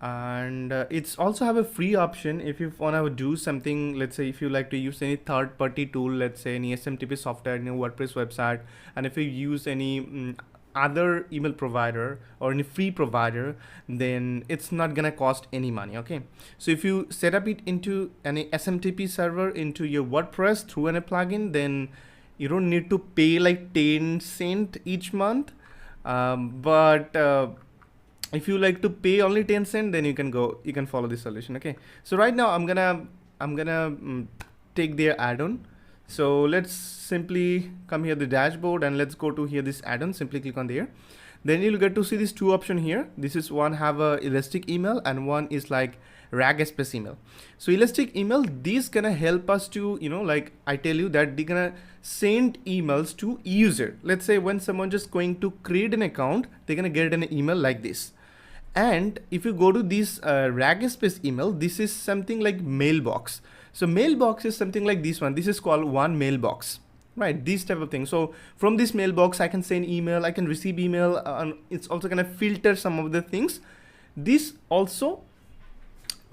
and it's also have a free option if you want to do something. Let's say if you like to use any third-party tool, let's say any SMTP software in your WordPress website, and if you use any other email provider or any free provider, then it's not gonna cost any money. Okay, so if you set up it into any SMTP server into your WordPress through a plugin, then you don't need to pay like 10 cents each month. But if you like to pay only 10 cents, then you can follow this solution. Okay, so right now I'm gonna take their add-on. So let's simply come here the dashboard, and let's go to here this add-on. Simply click on there. then you'll get to see these two options here. This is one have a elastic email and one is like rag space email. So elastic email, these gonna help us to, you know, like I tell you that they're gonna send emails to user. Let's say when someone just going to create an account, they're gonna get an email like this. And if you go to this rag space email, this is something like mailbox. So mailbox is something like this one. This is called one mailbox, right? These type of things. So from this mailbox, I can send email, I can receive email, and it's also gonna filter some of the things. This also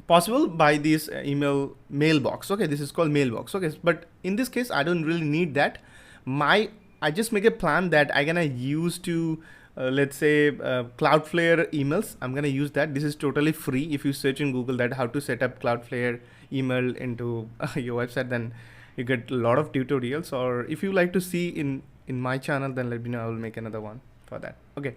possible by this email mailbox. Okay, this is called mailbox. Okay, but in this case, I don't really need that. I just make a plan that I'm gonna use to let's say Cloudflare emails. I'm gonna use that. This is totally free. If you search in Google that how to set up Cloudflare email into your website, then you get a lot of tutorials. Or if you like to see in my channel, then let me know. I will make another one for that. Okay.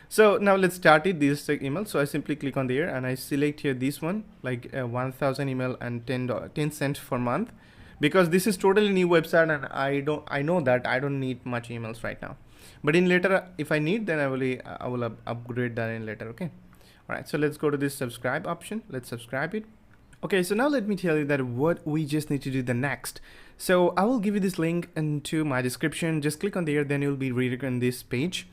So now let's start it, this email. So I simply click on there and I select here this one, like 1000 email and 10 cents per month, because this is totally new website and I know that I don't need much emails right now. But in later, if I need, then I will upgrade that in later. Okay. All right. So let's go to this subscribe option. Let's subscribe it. Okay. So now let me tell you that what we just need to do the next. So I will give you this link into my description. Just click on there, then you'll be redirected on this page.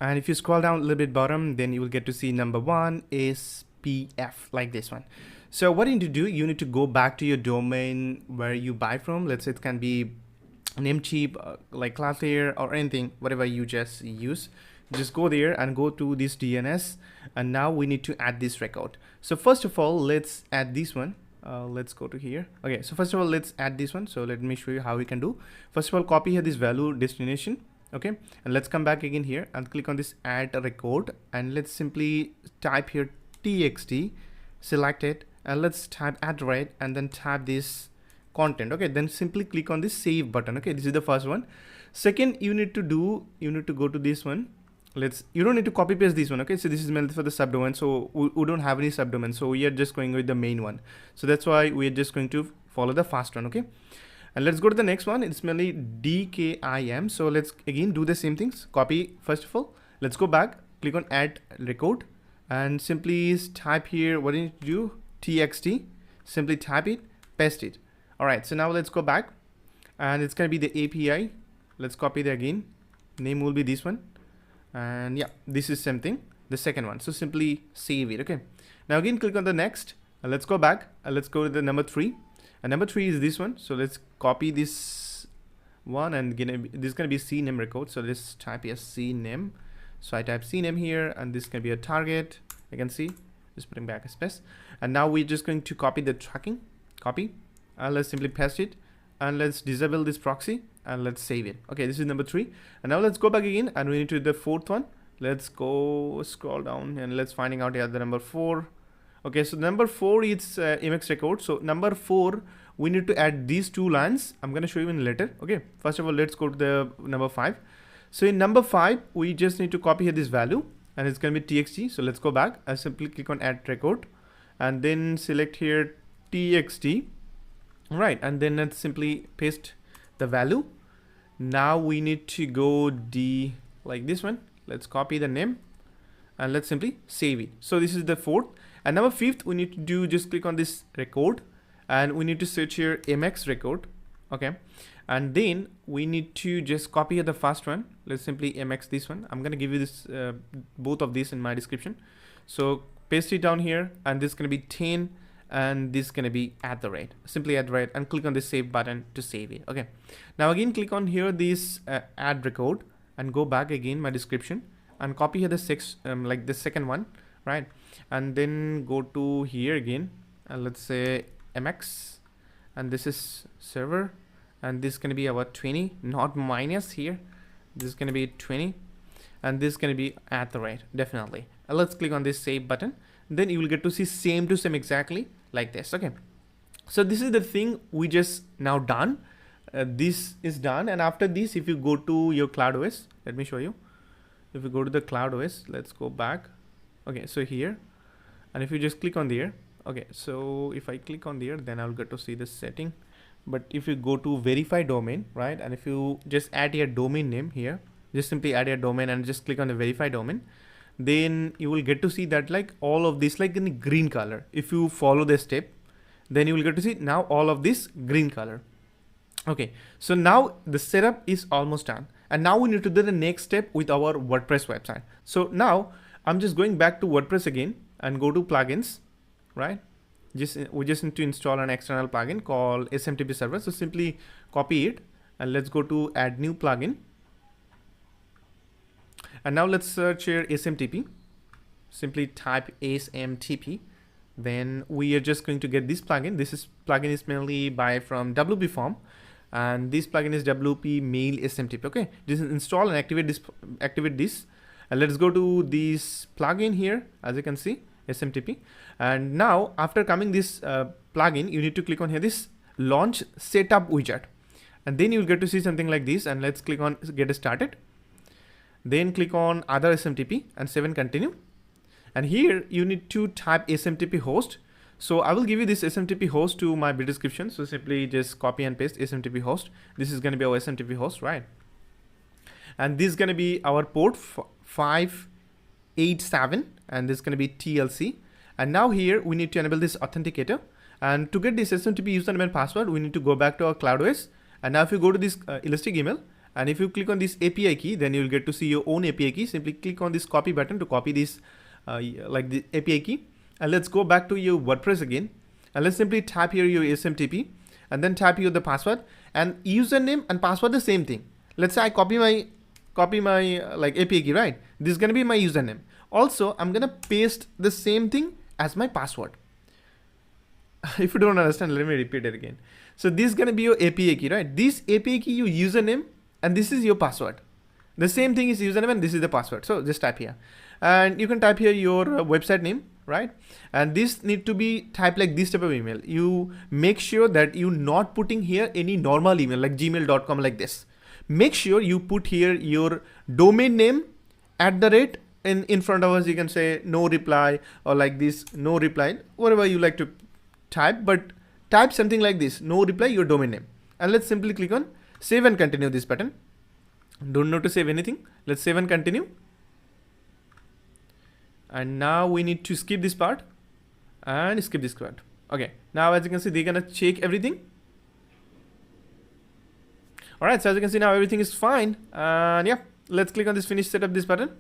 And if you scroll down a little bit bottom, then you will get to see number 1 is PF, like this one. So what you need to do, you need to go back to your domain where you buy from. Let's say it can be Namecheap, like Cloudflare or anything, whatever you just use. Just go there and go to this DNS. And now we need to add this record. So first of all, let's add this one. Let's go to here. Okay, so first of all, let's add this one. So let me show you how we can do. First of all, copy here this value destination. Okay, and let's come back again here and click on this add a record, and let's simply type here txt, select it, and let's type @ and then type this content. Okay, then simply click on this save button. Okay, this is the first one. Second, you need to go to this one. You don't need to copy paste this one. Okay, so this is meant for the subdomain, so we don't have any subdomain, so we are just going with the main one. So that's why we are just going to follow the fast one. Okay. And let's go to the next one. It's mainly DKIM. So let's again do the same things. Copy first of all. Let's go back, click on add record, and simply type here what you need to do, txt. Simply type it, paste it. All right. So now let's go back, and it's gonna be the API. Let's copy that again. Name will be this one, and yeah, this is same thing. The second one. So simply save it. Okay. Now again, click on the next. Let's go back. Let's go to the number 3. And number 3 is this one. So let's copy this one, and this is gonna be CNAME record. So let's type here CNAME. So I type CNAME here, and this can be a target. I can see, just putting back a space. And now we're just going to copy the tracking, copy, and let's simply paste it, and let's disable this proxy, and let's save it. Okay, this is number 3. And now let's go back again, and we need to do the 4th one. Let's go scroll down, and let's finding out here the number 4. Okay, so number 4 is MX record. So number 4, we need to add these 2 lines. I'm going to show you in later. Okay, first of all, let's go to the number 5. So in number 5, we just need to copy here this value, and it's going to be txt. So let's go back. I simply click on add record, and then select here txt. Right, and then let's simply paste the value. Now we need to go like this one. Let's copy the name, and let's simply save it. So this is the 4th. And number 5th, we need to do, just click on this record, and we need to search here MX record. Okay, and then we need to just copy here the first one. Let's simply MX this one. I'm gonna give you this both of these in my description. So paste it down here, and this is gonna be 10, and this is gonna be @ simply @ and click on the save button to save it. Okay, now again click on here this add record, and go back again my description, and copy here the like the second one, right? And then go to here again, and let's say MX, and this is server, and this is going to be about 20, not minus here. This is going to be 20, and this is going to be @ definitely. And let's click on this save button. Then you will get to see same to same exactly like this. Okay, so this is the thing we just now done. This is done, and after this, if you go to your Cloudways, let me show you. If you go to the Cloudways, let's go back. Okay, so here, and if you just click on there, okay, so if I click on there, then I'll get to see the setting. But if you go to verify domain, right, and if you just add your domain name here, just simply add your domain and just click on the verify domain. Then you will get to see that like all of this like in green color. If you follow the step, then you will get to see now all of this green color. Okay, so now the setup is almost done. And now we need to do the next step with our WordPress website. So now I'm just going back to WordPress again and go to plugins, right? We just need to install an external plugin called SMTP server. So simply copy it and let's go to add new plugin. And now let's search here SMTP. Simply type SMTP. Then we are just going to get this plugin. Plugin is mainly from WP Form, and this plugin is WP Mail SMTP. Okay, just install and activate this. And let's go to this plugin here, as you can see, SMTP. And now after coming this plugin, you need to click on here this launch setup widget, and then you'll get to see something like this. And let's click on get started. Then click on other SMTP and save and continue. And here you need to type SMTP host. So I will give you this SMTP host to my description. So simply just copy and paste SMTP host. This is going to be our SMTP host, right? And this is going to be our port 587, and this is going to be TLC. And now here we need to enable this authenticator. And to get this SMTP username and password, we need to go back to our Cloudways. And now if you go to this elastic email, and if you click on this API key, then you'll get to see your own API key. Simply click on this copy button to copy this like the API key. And let's go back to your WordPress again. And let's simply type here your SMTP and then type here the password, and username and password the same thing. Let's say I copy my like API key, right? This is going to be my username. Also, I'm going to paste the same thing as my password. If you don't understand, let me repeat it again. So this is going to be your API key, right? This API key, your username, and this is your password. The same thing is username and this is the password. So just type here, and you can type here your website name, right? And this need to be typed like this type of email. You make sure that you not putting here any normal email like gmail.com like this. Make sure you put here your domain name @ in front of us. You can say no reply or like this, no reply, whatever you like to type, but type something like this, no reply, your domain name. And let's simply click on save and continue this button. Don't know to save anything. Let's save and continue. And now we need to skip this part and skip this part. Okay, now as you can see, they're gonna check everything. All right, so as you can see now everything is fine. And yeah, let's click on this finish setup this button.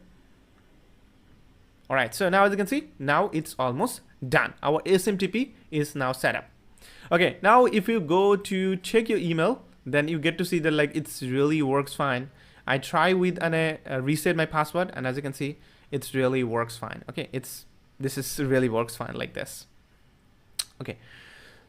All right, so now as you can see, now it's almost done. Our SMTP is now set up. Okay, now if you go to check your email, then you get to see that like it's really works fine. I try with reset my password, and as you can see, it's really works fine. Okay, this is really works fine like this. Okay,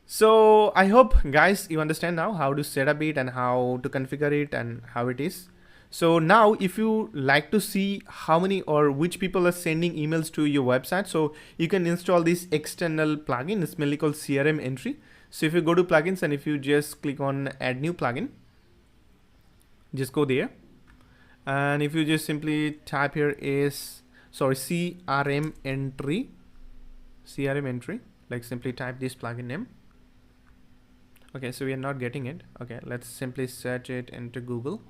so I hope guys you understand now how to set up it and how to configure it and how it is. So now if you like to see how many or which people are sending emails to your website, so you can install this external plugin. It's mainly called CRM entry. So if you go to plugins and if you just click on add new plugin, just go there. And if you just simply type here CRM entry, like simply type this plugin name. Okay, so we are not getting it. Okay, let's simply search it into Google.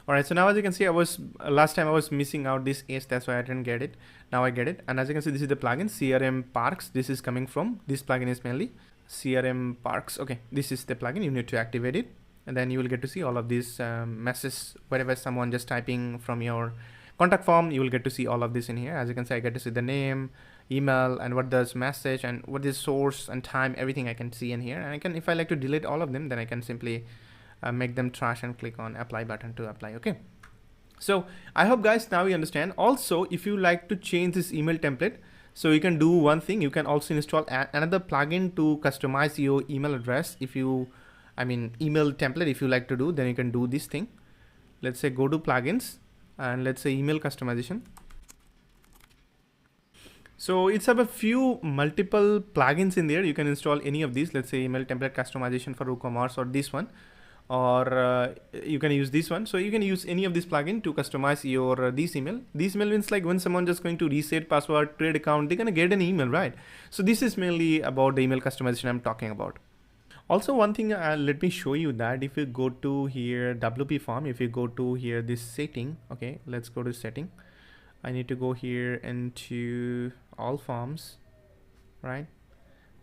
All right, so now as you can see, last time I was missing out this S, that's why I didn't get it. Now I get it. And as you can see, this is the plugin CRM Parks. This is coming from this plugin is mainly CRM Parks. Okay, this is the plugin. You need to activate it, and then you will get to see all of these messages. Wherever someone just typing from your contact form, you will get to see all of this in here. As you can see, I get to see the name, email, and what does message and what is source and time, everything I can see in here. And I can, if I like to delete all of them, then I can simply make them trash and click on apply button to apply. Okay, so I hope guys now you understand. Also, if you like to change this email template, so you can do one thing. You can also install another plugin to customize your email address. If you email template, if you like to do, then you can do this thing. Let's say go to plugins and let's say email customization. So it's have a few multiple plugins in there. You can install any of these. Let's say email template customization for WooCommerce, or this one, or you can use this one. So you can use any of this plugin to customize your this email. This email means like when someone just going to reset password, create account, they're gonna get an email, right? So this is mainly about the email customization I'm talking about. Also, one thing, let me show you that if you go to here WP form, if you go to here this setting, okay, let's go to setting. I need to go here into all forms, right?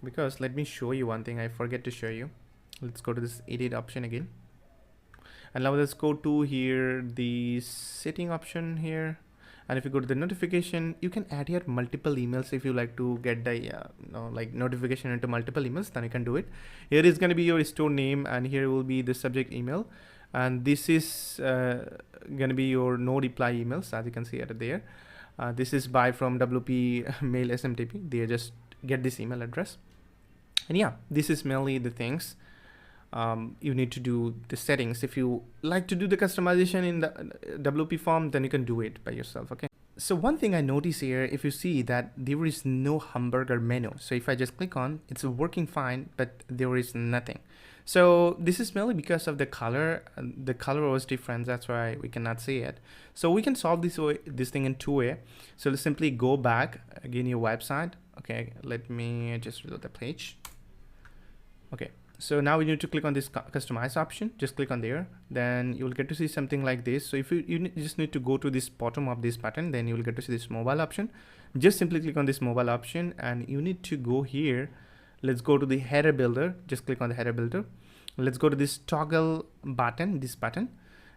Because let me show you one thing I forget to show you. Let's go to this edit option again, and now let's go to here the setting option here. And if you go to the notification, you can add here multiple emails. If you like to get the like notification into multiple emails, then you can do it. Here is going to be your store name, and here will be the subject email, and this is going to be your no reply emails, as you can see it there. This is buy from WP mail SMTP. They just get this email address, and yeah, this is mainly the things. You need to do the settings. If you like to do the customization in the WP form, then you can do it by yourself. Okay. So one thing I notice here, if you see that there is no hamburger menu. So if I just click on, it's working fine, but there is nothing. So this is mainly because of the color. The color was different. That's why we cannot see it. So we can solve this thing in two ways. So let's simply go back again your website. Okay. Let me just reload the page. Okay. So now we need to click on this customize option. Just click on there, then you will get to see something like this. So if you just need to go to this bottom of this button, then you will get to see this mobile option. Just simply click on this mobile option, and you need to go here. Let's go to the header builder. Just click on the header builder. Let's go to this toggle button, this button.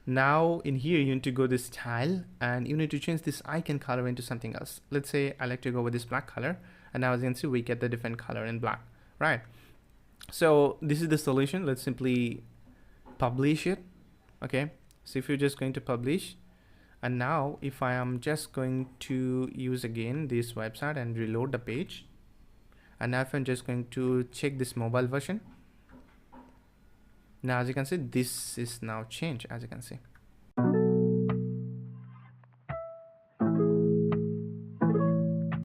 Now in here, you need to go this style, and you need to change this icon color into something else. Let's say I like to go with this black color, and now as you can see, we get the different color in black, right? So this is the solution. Let's simply publish it. Okay, so if you're just going to publish, and now if I am just going to use again this website and reload the page, and now if I'm just going to check this mobile version, now as you can see, this is now changed, as you can see.